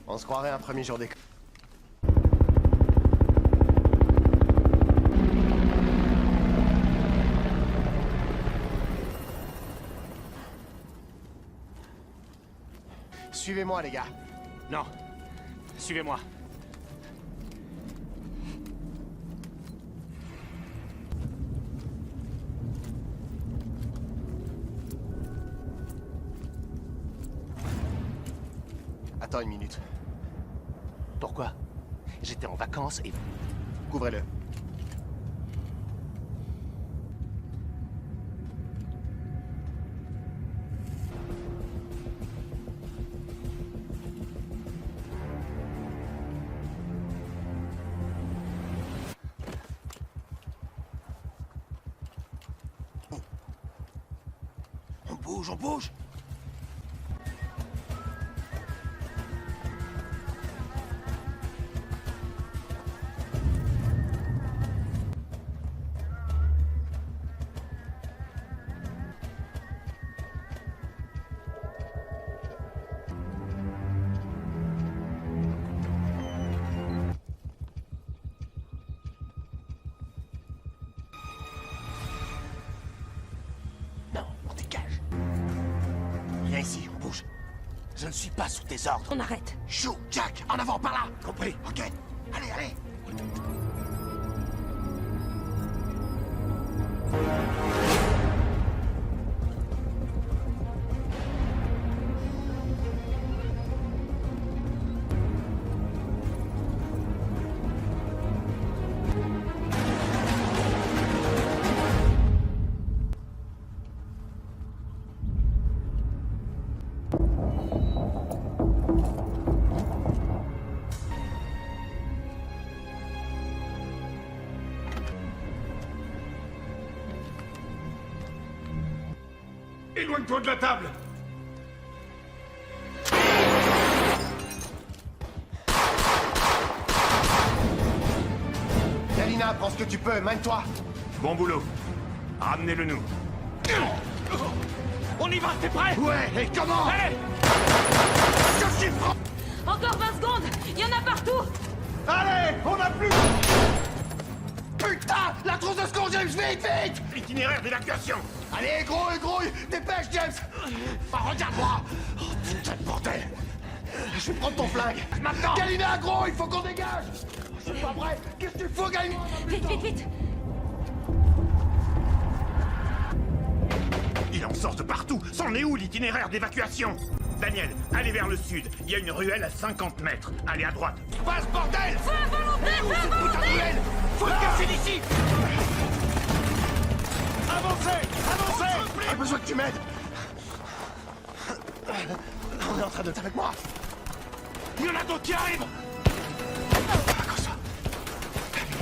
On se croirait un premier jour d'école. Suivez-moi, les gars. Non. Suivez-moi. Attends une minute. Pourquoi? J'étais en vacances et... Couvrez-le. On bouge. Viens ici, on bouge. Je ne suis pas sous tes ordres. On arrête. Chou, Jack, en avant, par là. Compris. Ok. Allez. Éloigne-toi de la table! Galina, prends ce que tu peux, mène-toi. bon boulot. Ramenez-le nous. On y va, t'es prêt? Ouais, et comment? Allez! Je suis prêt. Encore 20 secondes. Il y en a partout. Allez, on a plus... Putain, la trousse de secours, James, vite! Itinéraire d'évacuation. Allez, grouille, dépêche, James. Bah, regarde-moi. Oh, putain de bordel. Je vais prendre ton flingue. Maintenant. Galina, gros, il faut qu'on dégage. Je suis pas prêt. Qu'est-ce que tu fous, Galina? Vite. Il en sort de partout. C'en est où l'itinéraire d'évacuation? Daniel, allez vers le sud. Il y a une ruelle à 50 mètres. Allez à droite. Passe, bordel. Feu à volonté, feu à volonté. Ruelle. Faut le casser d'ici. Avancez. J'ai besoin que tu m'aides. On est en train de... avec moi. Il y en a d'autres qui arrivent! Comme ça.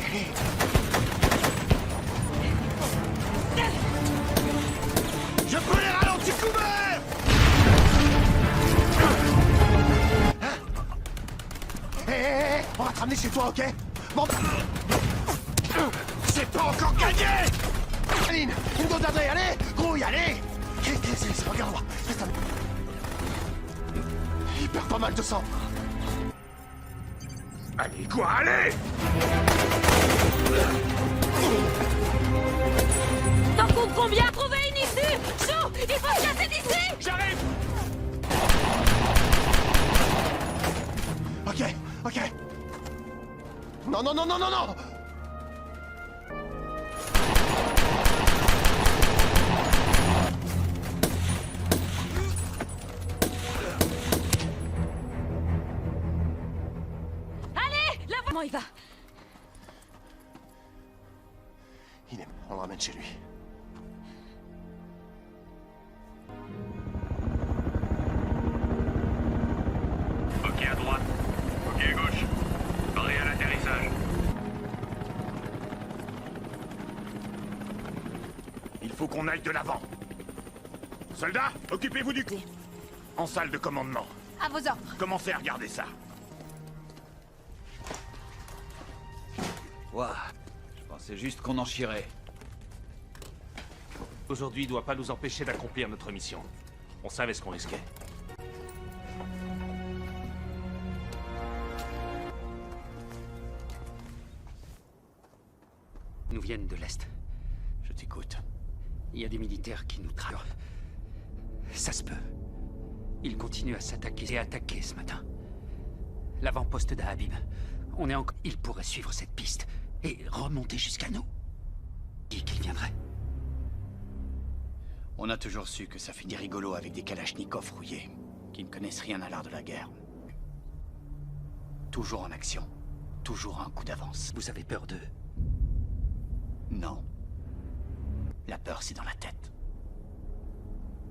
Allez. Je peux les ralentir couverts. Hé, on va te ramener chez toi, ok? Bon... C'est pas encore gagné! Aline, une dose d'adré, allez! Grouille, allez! Regarde-moi, reste à... Il perd pas mal de sang. Allez, quoi, allez! T'en comptes combien? Trouver une issue! Chou! Il faut se casser d'ici! J'arrive! Ok, ok. Non, non, non, non, non, non! Allez! La Comment il va? Il est... On le ramène chez lui. Ok à droite. Ok à gauche. Paré à l'atterrissage. Il faut qu'on aille de l'avant. Soldats, occupez-vous du coup. En salle de commandement. À vos ordres. Commencez à regarder ça. Ouah, je pensais juste qu'on en chierait. Aujourd'hui doit pas nous empêcher d'accomplir notre mission. On savait ce qu'on risquait. Nous viennent de l'Est. Je t'écoute. Il y a des militaires qui nous traquent. Ça se peut. Ils continuent à s'attaquer et attaquer ce matin. L'avant-poste d'Habib. On est encore... Ils pourraient suivre cette piste et remonter jusqu'à nous. Qui qu'ils viendraient? On a toujours su que ça fait des rigolos avec des kalachnikovs rouillés, qui ne connaissent rien à l'art de la guerre. Toujours en action. Toujours un coup d'avance. Vous avez peur d'eux? Non. La peur, c'est dans la tête.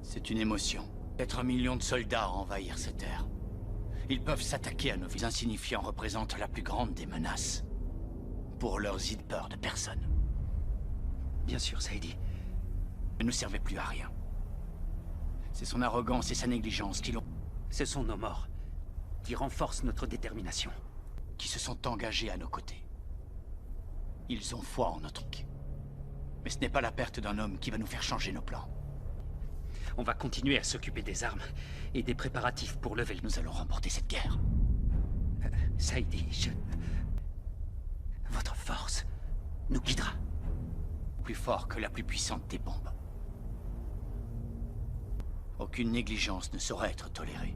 C'est une émotion. Être 1 million de soldats à envahir cette terre. Ils peuvent s'attaquer à nos villes. Les insignifiants représentent la plus grande des menaces. Pour leurs idées, peur de personne. Bien sûr, Saïdi. Ne nous servait plus à rien. C'est son arrogance et sa négligence qui l'ont... Ce sont nos morts qui renforcent notre détermination. Qui se sont engagés à nos côtés. Ils ont foi en notre truc. Mais ce n'est pas la perte d'un homme qui va nous faire changer nos plans. On va continuer à s'occuper des armes et des préparatifs pour lever le... Nous allons remporter cette guerre. Saïdi, votre force nous guidera. Plus fort que la plus puissante des bombes. Aucune négligence ne saurait être tolérée.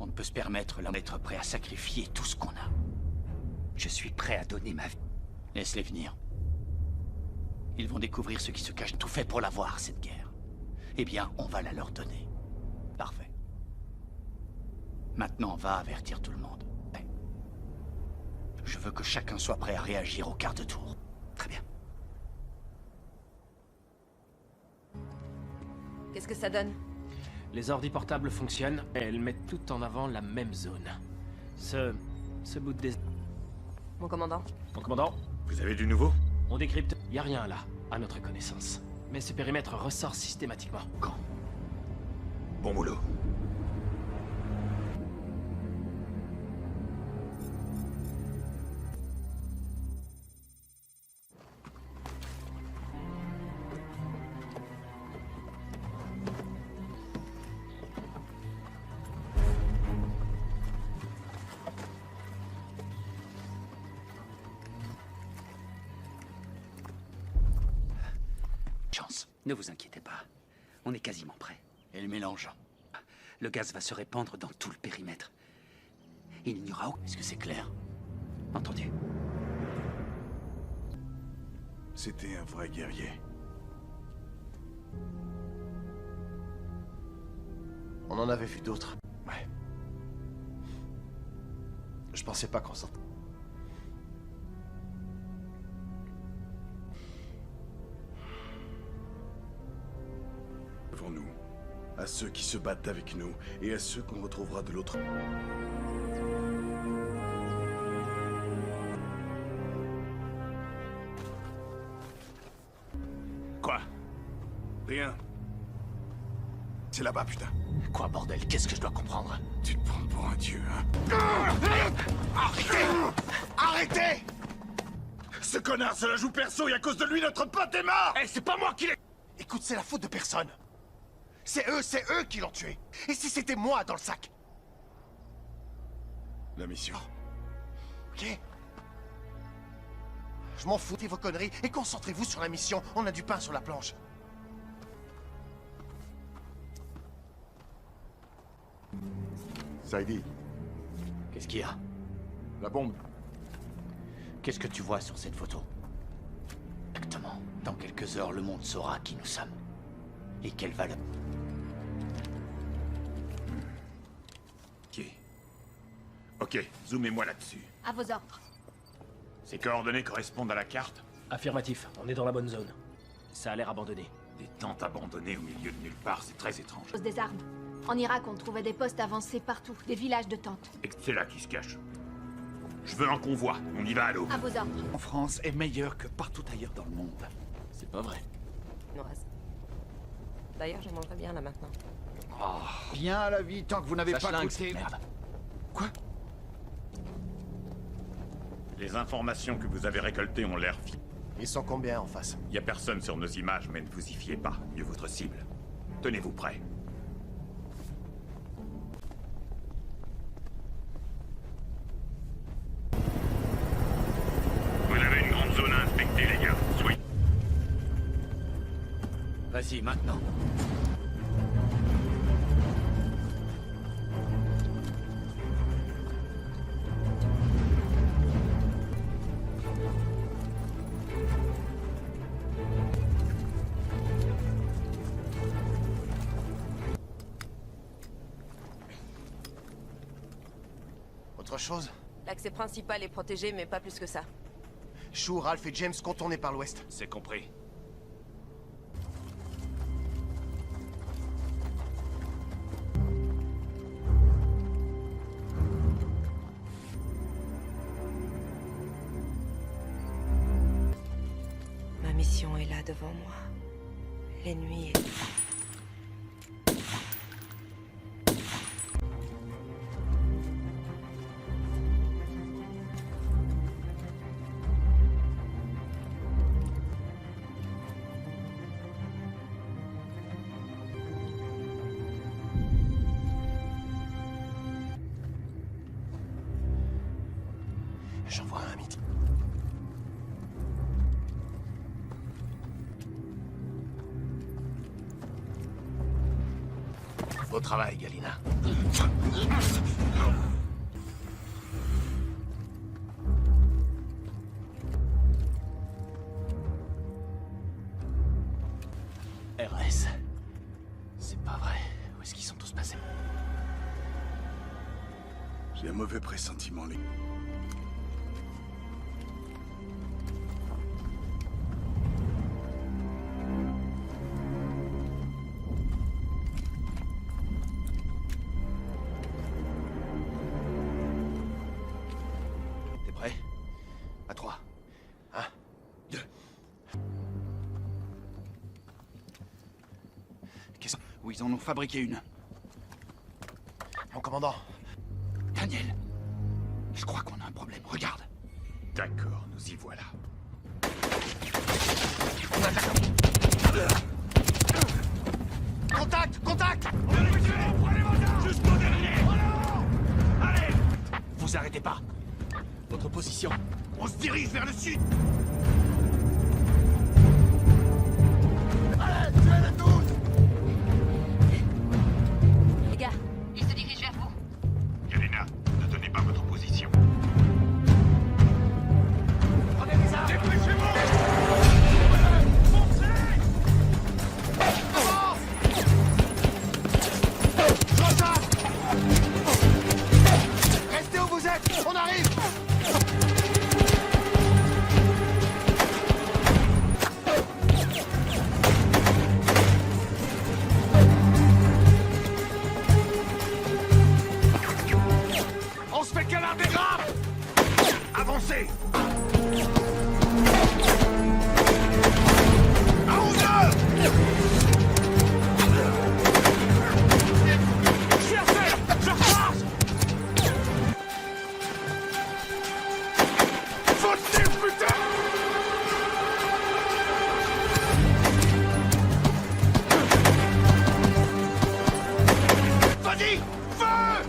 On ne peut se permettre d'être prêt à sacrifier tout ce qu'on a. Je suis prêt à donner ma vie. Laisse-les venir. Ils vont découvrir ce qui se cache. Tout fait pour l'avoir, cette guerre. Eh bien, on va la leur donner. Parfait. Maintenant, va avertir tout le monde. Je veux que chacun soit prêt à réagir au quart de tour. Très bien. Qu'est-ce que ça donne? Les ordi portables fonctionnent et elles mettent tout en avant la même zone. Ce bout de... Mon commandant? Mon commandant? Vous avez du nouveau? On décrypte. Y a rien là, à notre connaissance. Mais ce périmètre ressort systématiquement. Quand? Bon boulot. Ne vous inquiétez pas. On est quasiment prêt. Et le mélange? Le gaz va se répandre dans tout le périmètre. Il n'y aura aucun... Est-ce que c'est clair? Entendu. C'était un vrai guerrier. On en avait vu d'autres. Ouais. Je pensais pas qu'on s'en... Devant nous. À ceux qui se battent avec nous et à ceux qu'on retrouvera de l'autre. Quoi? Rien. C'est là-bas, putain. Quoi, bordel? Qu'est-ce que je dois comprendre? Tu te prends pour un dieu, hein? Arrêtez! Arrêtez! Ce connard se la joue perso et à cause de lui, notre pote est mort! Eh, c'est pas moi qui l'ai... Écoute, c'est la faute de personne. C'est eux qui l'ont tué. Et si c'était moi dans le sac? La mission. ok? Je m'en fous de vos conneries et concentrez-vous sur la mission. On a du pain sur la planche. Saïdi, Qu'est-ce qu'il y a? la bombe. Qu'est-ce que tu vois sur cette photo? Exactement. Dans quelques heures, le monde saura qui nous sommes. Et quelle valeur. Ok, zoomez-moi là-dessus. À vos ordres. Ces coordonnées correspondent à la carte? Affirmatif, on est dans la bonne zone. Ça a l'air abandonné. Des tentes abandonnées au milieu de nulle part, c'est très étrange. Pose des armes. En Irak, on trouvait des postes avancés partout, des villages de tentes. Et c'est là qui se cache. Je veux un convoi, on y va à l'eau. À vos ordres. En France est meilleur que partout ailleurs dans le monde. C'est pas vrai. Noise. D'ailleurs, je mangerai bien là maintenant. Bien à la vie tant que vous n'avez Ça pas schlingue, goûté. merde. Quoi? Les informations que vous avez récoltées ont l'air fiables. Ils sont combien en face? Y a personne sur nos images, mais ne vous y fiez pas. Mieux votre cible. Tenez-vous prêts. Vous avez une grande zone à inspecter, les gars. Soyez... Vas-y, maintenant. Autre chose? L'accès principal est protégé, mais pas plus que ça. Chou, Ralph et James contournés par l'ouest. C'est compris. Ma mission est là devant moi. L'ennemi est... J'en vois un à midi. Beau travail, Galina. RS. C'est pas vrai. Où est-ce qu'ils sont tous passés? J'ai un mauvais pressentiment, les... T'es prêt? À 3. 1, 2. Qu'est-ce... Où ils en ont fabriqué une? Mon commandant. Daniel. Je crois qu'on a un problème. Regarde. D'accord, nous y voilà. On attaque. Contact! Contact! Jusqu'au dernier! Allez! Vous arrêtez pas. Votre position. On se dirige vers le sud! Allez, tuez-les tous! Les gars, ils se dirigent vers vous. Galina, ne tenez pas votre position. Prenez les armes! Dépêchez-vous! Restez où vous êtes! On arrive! On se fait canarder grave! Avancez! À vous deux! Je suis à terre! Je recharge! Faut tenir, putain! Vas-y! Feu!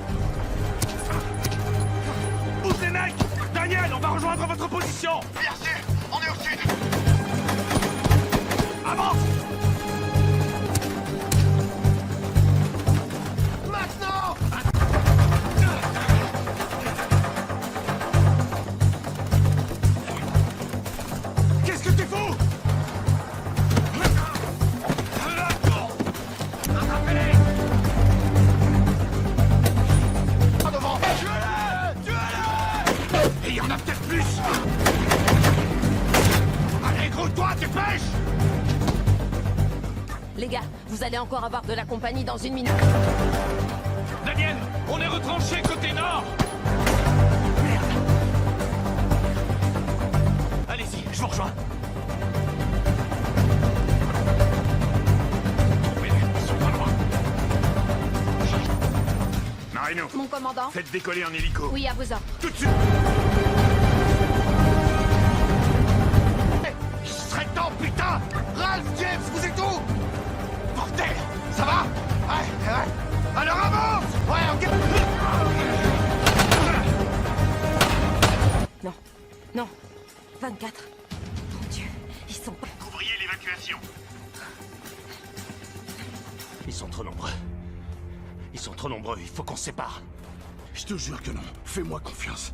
Pousse les mecs! Daniel! Daniel, on va rejoindre votre position. Bien sûr, on est au sud. Avance. Maintenant. Qu'est-ce que tu fous? Attrapez-les! En devant. Tuez-les! Tuez-les! Et il y en a peut-être plus! Allez, gros, toi, dépêche! Les gars, vous allez encore avoir de la compagnie dans 1 minute. Daniel, on est retranché côté nord! Allez-y, je vous rejoins. Ils sont pas loin. Marino, Mon commandant? faites décoller un hélico. Oui, à vos ordres. Tout de suite. Il serait temps, putain. Ralph, James, vous êtes où? Bordel. Ça va? Ouais. Alors avance. Ouais, ok. Non. Non. 24. Mon Dieu, ils sont pas... Ouvriez l'évacuation. Ils sont trop nombreux. Ils sont trop nombreux, il faut qu'on se sépare. Je te jure que non. Fais-moi confiance.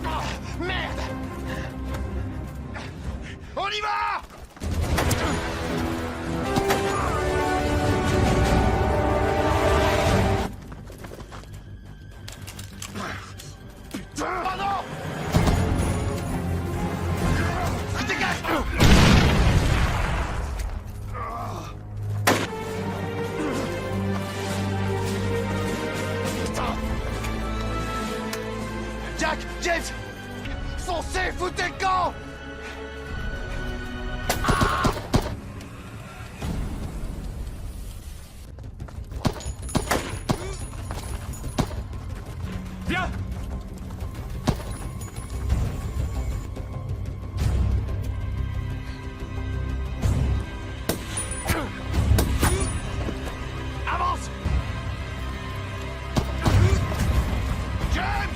Ah, merde. On y va. Putain. Oh non. Dégage. Jack, James, foncez, foutez le camp. Viens! Avance! James!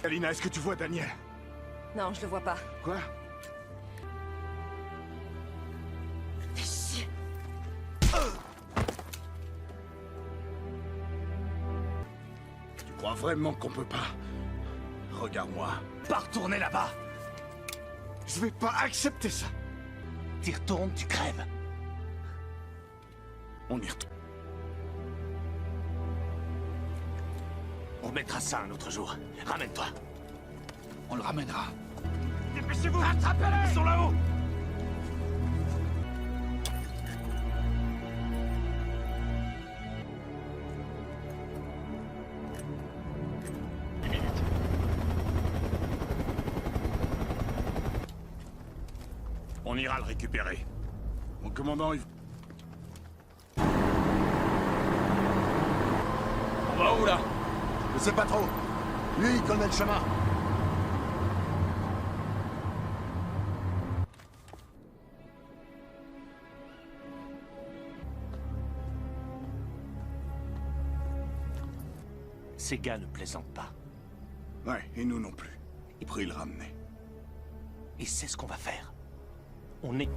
Alina, est-ce que tu vois Daniel? Non, je le vois pas. Quoi? Fais chier. Tu crois vraiment qu'on peut pas? Regarde-moi. Pas retourner là-bas! Je vais pas accepter ça. T'y retournes, tu crèves. On y retourne. On remettra ça un autre jour. Ramène-toi. On le ramènera. Dépêchez-vous! Attrapez-les! Ils sont là-haut! On ira le récupérer. Mon commandant, il... On va où là? Je sais pas trop. Lui, il connaît le chemin. Ces gars ne plaisantent pas. Ouais, et nous non plus. Il prie le ramener. Et c'est ce qu'on va faire. On est...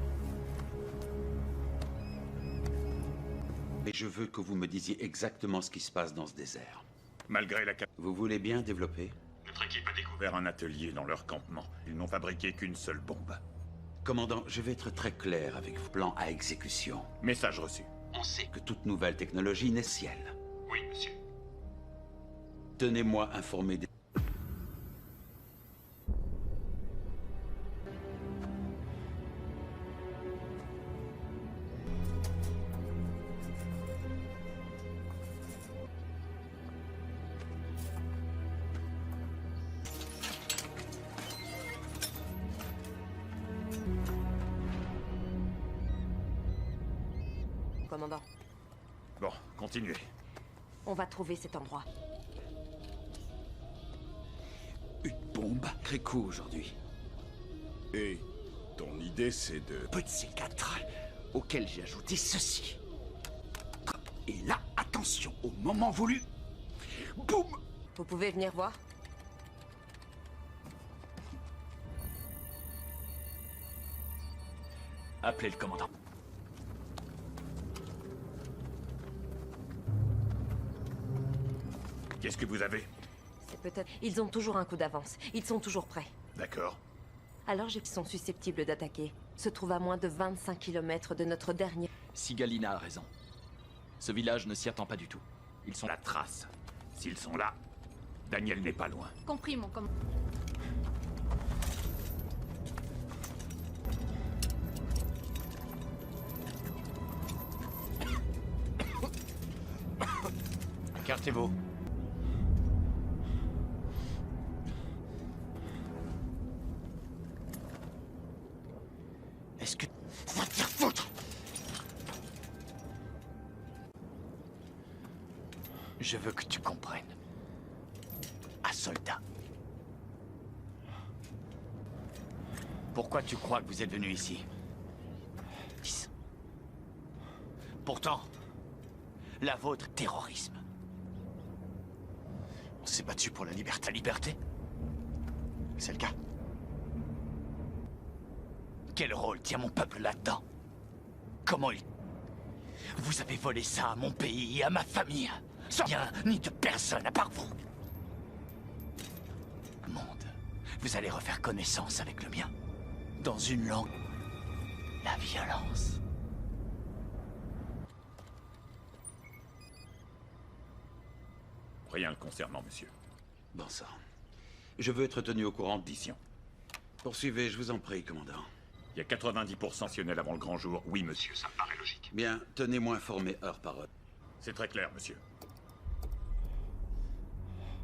Et je veux que vous me disiez exactement ce qui se passe dans ce désert. Malgré la... Vous voulez bien développer? Notre équipe a découvert un atelier dans leur campement. Ils n'ont fabriqué qu'une seule bombe. Commandant, je vais être très clair avec vous. Plan à exécution. Message reçu. On sait que toute nouvelle technologie naît ciel. Oui, monsieur. Tenez-moi informé des... Commandant, Bon, continuez. on va trouver cet endroit. bombe. Crécou aujourd'hui. Et ton idée, c'est de... Peu de C4, auquel j'ai ajouté ceci. Et là, attention, au moment voulu, boum! Vous pouvez venir voir? Appelez le commandant. Qu'est-ce que vous avez? C'est peut-être... Ils ont toujours un coup d'avance. Ils sont toujours prêts. D'accord. Alors ils sont susceptibles d'attaquer. Se trouve à moins de 25 km de notre dernier... Si Galina a raison. Ce village ne s'y attend pas du tout. Ils sont la trace. S'ils sont là, Daniel n'est pas loin. Compris, mon commandant. Écartez-vous. Est-ce que... Va te faire foutre! Je veux que tu comprennes. Un soldat. Pourquoi tu crois que vous êtes venu ici? Pourtant, la vôtre, terrorisme. On s'est battu pour la liberté. C'est le cas. Quel rôle tient mon peuple là-dedans? Comment il... Vous avez volé ça à mon pays et à ma famille, sans rien ni de personne à part vous. Monde, vous allez refaire connaissance avec le mien. Dans une langue... La violence. Rien le concernant, monsieur. Bon sang. Je veux être tenu au courant de mission. Poursuivez, je vous en prie, commandant. Il y a 90% rationnel avant le grand jour. Oui, monsieur, ça me paraît logique. Bien, tenez-moi informé heure par heure. C'est très clair, monsieur.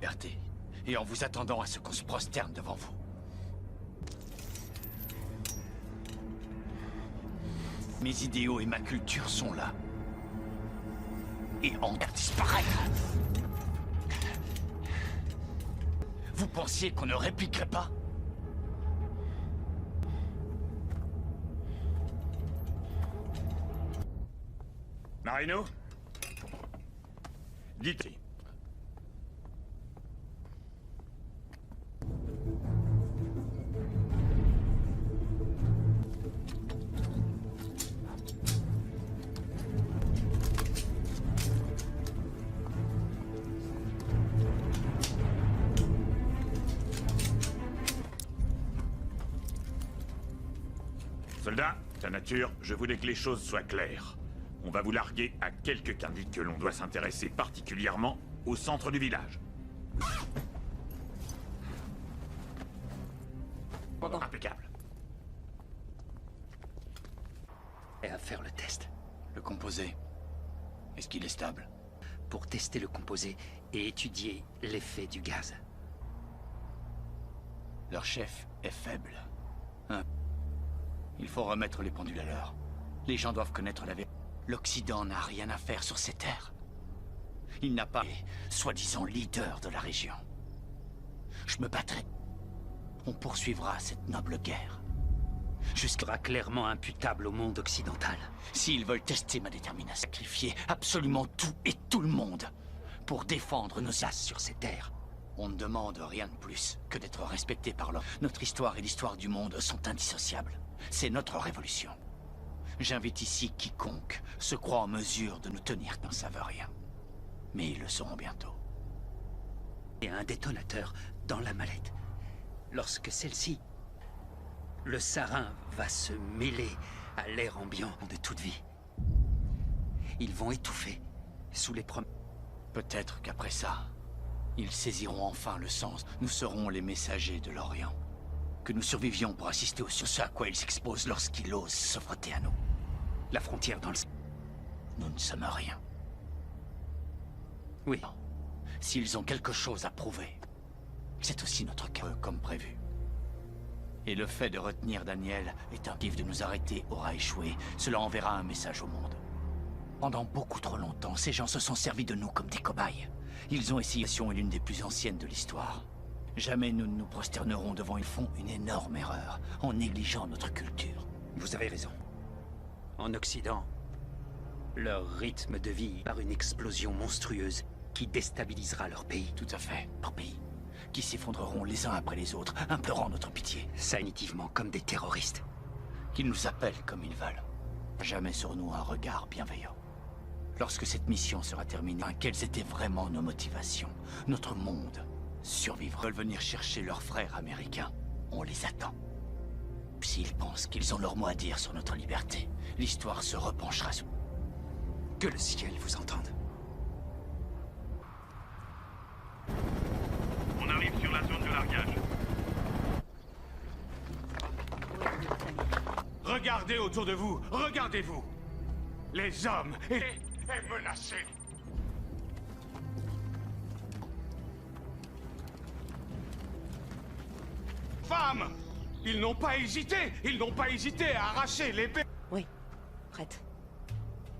RT. Et en vous attendant à ce qu'on se prosterne devant vous. Mes idéaux et ma culture sont là. Et en disparaître. Vous pensiez qu'on ne répliquerait pas? Marino? Dites. Soldat, ta nature, je voulais que les choses soient claires. On va vous larguer à quelques qui indiquent que l'on doit s'intéresser particulièrement au centre du village. Impeccable. Et à faire le test. Le composé, est-ce qu'il est stable? Pour tester le composé et étudier l'effet du gaz. Leur chef est faible. Hein? Il faut remettre les pendules à l'heure. Les gens doivent connaître la vérité. L'Occident n'a rien à faire sur ces terres. Il n'a pas été soi-disant leader de la région. Je me battrai. On poursuivra cette noble guerre. Jusqu'à clairement imputable au monde occidental. S'ils veulent tester ma détermination, sacrifier absolument tout et tout le monde pour défendre nos as sur ces terres. On ne demande rien de plus que d'être respecté par l'homme. Notre histoire et l'histoire du monde sont indissociables. C'est notre révolution. J'invite ici quiconque se croit en mesure de nous tenir, n'en savent rien. Mais ils le sauront bientôt. Et un détonateur dans la mallette. Lorsque celle-ci, le sarin va se mêler à l'air ambiant de toute vie. Ils vont étouffer sous les premiers... Peut-être qu'après ça, ils saisiront enfin le sens. Nous serons les messagers de l'Orient. Que nous survivions pour assister au ce à quoi ils s'exposent lorsqu'ils osent se frotter à nous. La frontière dans le... Nous ne sommes rien. Oui. S'ils ont quelque chose à prouver, c'est aussi notre cas, comme prévu. Et le fait de retenir Daniel est un kiff de nous arrêter aura échoué. Cela enverra un message au monde. Pendant beaucoup trop longtemps, ces gens se sont servis de nous comme des cobayes. Ils ont essayé, est l'une des plus anciennes de l'histoire. Jamais nous ne nous prosternerons devant une font une énorme erreur, en négligeant notre culture. Vous avez raison. En Occident, leur rythme de vie par une explosion monstrueuse qui déstabilisera leur pays. Tout à fait, leur pays. Qui s'effondreront les uns après les autres, implorant notre pitié. Sanitivement comme des terroristes. Qu'ils nous appellent comme ils veulent. Jamais sur nous un regard bienveillant. Lorsque cette mission sera terminée, quelles étaient vraiment nos motivations? Notre monde survivre. Ils veulent venir chercher leurs frères américains. On les attend. S'ils pensent qu'ils ont leur mot à dire sur notre liberté, l'histoire se repenchera sur... Que le ciel vous entende. On arrive sur la zone de largage. Regardez autour de vous, regardez-vous. Les hommes est menacé. Femmes, ils n'ont pas hésité, à arracher l'épée. Oui, prête.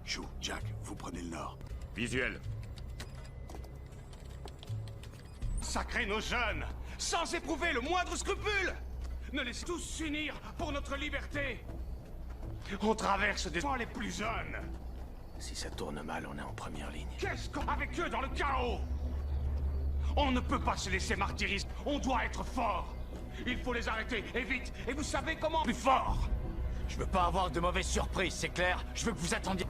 Chou, Jack, vous prenez le nord. Visuel. Sacrer nos jeunes, sans éprouver le moindre scrupule. Ne laissez tous s'unir pour notre liberté. On traverse des points les plus jeunes. Si ça tourne mal, on est en première ligne. Qu'est-ce qu'on... Avec eux dans le chaos. On ne peut pas se laisser martyriser. On doit être fort. Il faut les arrêter, et vite. Et vous savez comment? Plus fort. Je veux pas avoir de mauvaises surprises, c'est clair? Je veux que vous attendiez...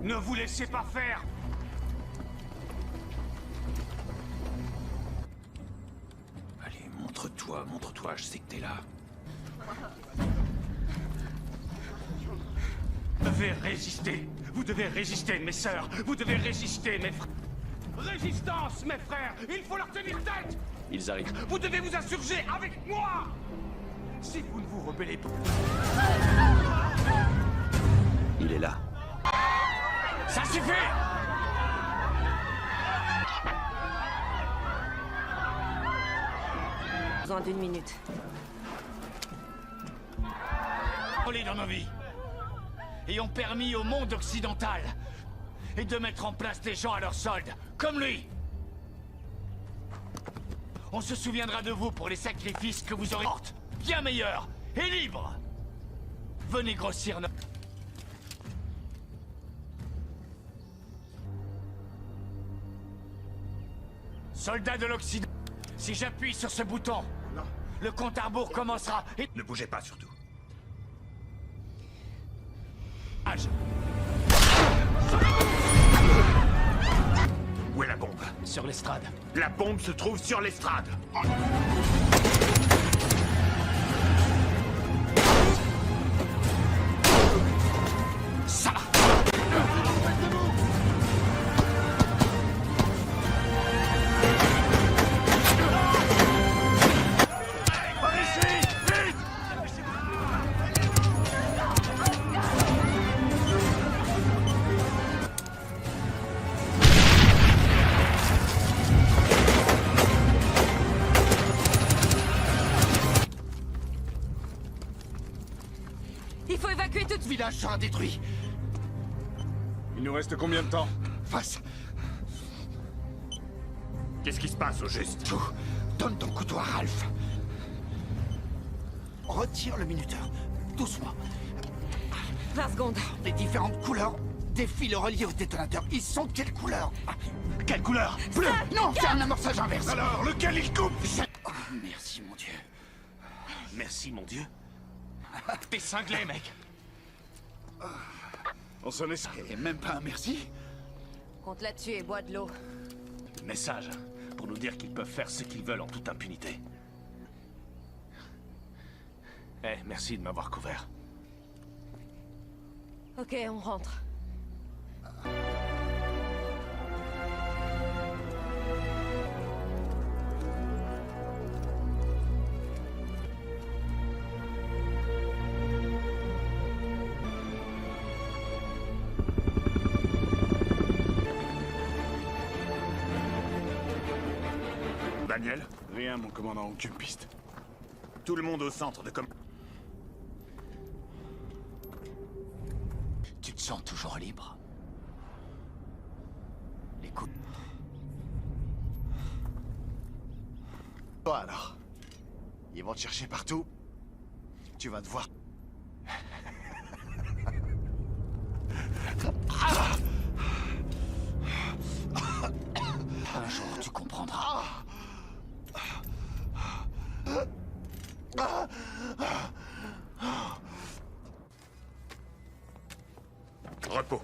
Ne vous laissez pas faire. Allez, montre-toi, je sais que t'es là. Vous devez résister. Vous devez résister, mes sœurs. Vous devez résister, mes frères. Résistance, mes frères. Il faut leur tenir tête. Ils arrivent. Vous devez vous insurger avec moi. Si vous ne vous rebellez pas... Il est là. Ça suffit! Besoin d'une minute. Voler dans nos vies. Et ont permis au monde occidental et de mettre en place des gens à leur solde, comme lui. On se souviendra de vous pour les sacrifices que vous aurez portés, bien meilleurs et libres. Venez grossir nos... Soldats de l'Occident, si j'appuie sur ce bouton, le compte à rebours commencera et... Ne bougez pas surtout. Où est la bombe? Sur l'estrade. La bombe se trouve sur l'estrade. Ça va. Il faut évacuer tout... Le village sera détruit. Il nous reste combien de temps? Face. Qu'est-ce qui se passe au juste? Chou, donne ton couteau à Ralph. Retire le minuteur. Doucement. 20 secondes. Les différentes couleurs défient le relié au détonateur. Ils sont de quelle couleur? Quelle couleur? Bleu. Non, c'est un amorçage inverse. Alors, lequel il coupe? Oh, merci, mon Dieu. Merci, mon Dieu. T'es cinglé, mec. On s'en est... Et même pas un merci? Compte là-dessus et bois de l'eau. Message pour nous dire qu'ils peuvent faire ce qu'ils veulent en toute impunité. Eh, merci de m'avoir couvert. Ok, on rentre. Daniel? Rien, mon commandant, aucune piste. Tout le monde au centre de Tu te sens toujours libre? Les coups... pas alors. Ils vont te chercher partout. Tu vas te voir. Un jour, tu comprendras. Repos.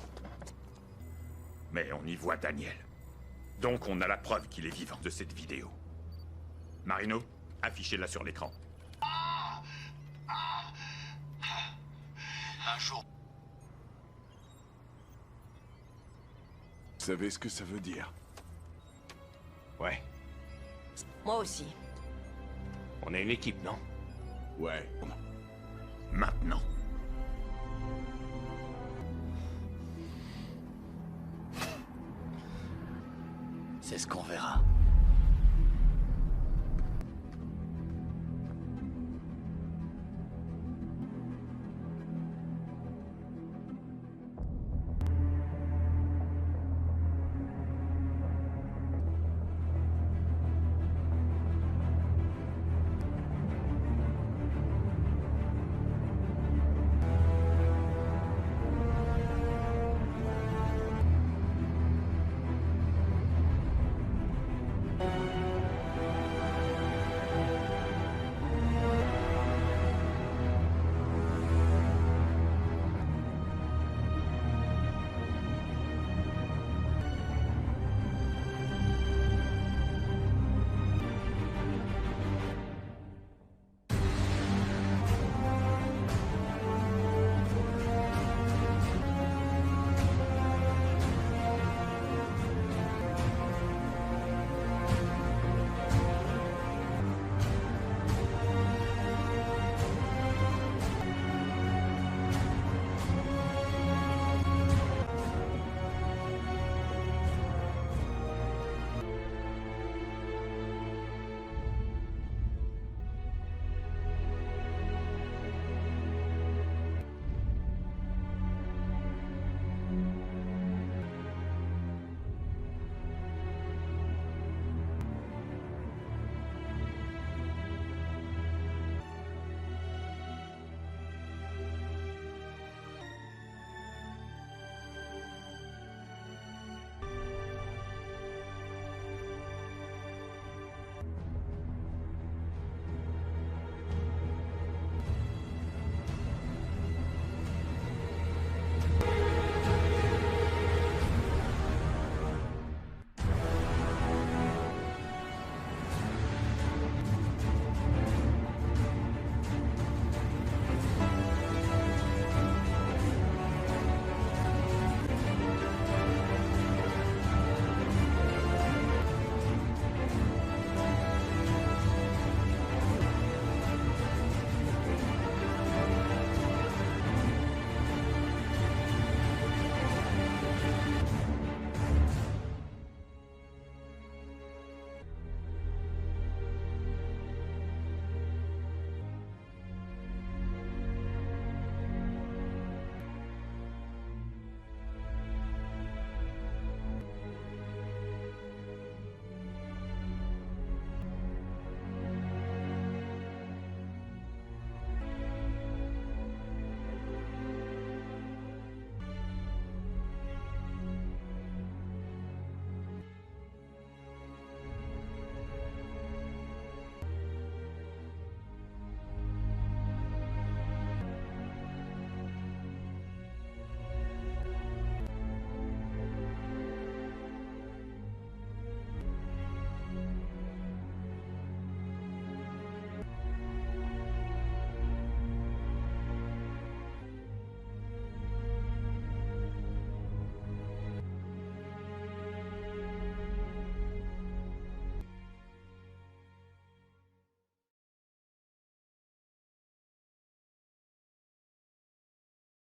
Mais on y voit Daniel. Donc on a la preuve qu'il est vivant de cette vidéo. Marino, affichez-la sur l'écran. Un jour... Vous savez ce que ça veut dire? Ouais. Moi aussi. On est une équipe, non? Ouais. Maintenant. C'est ce qu'on verra.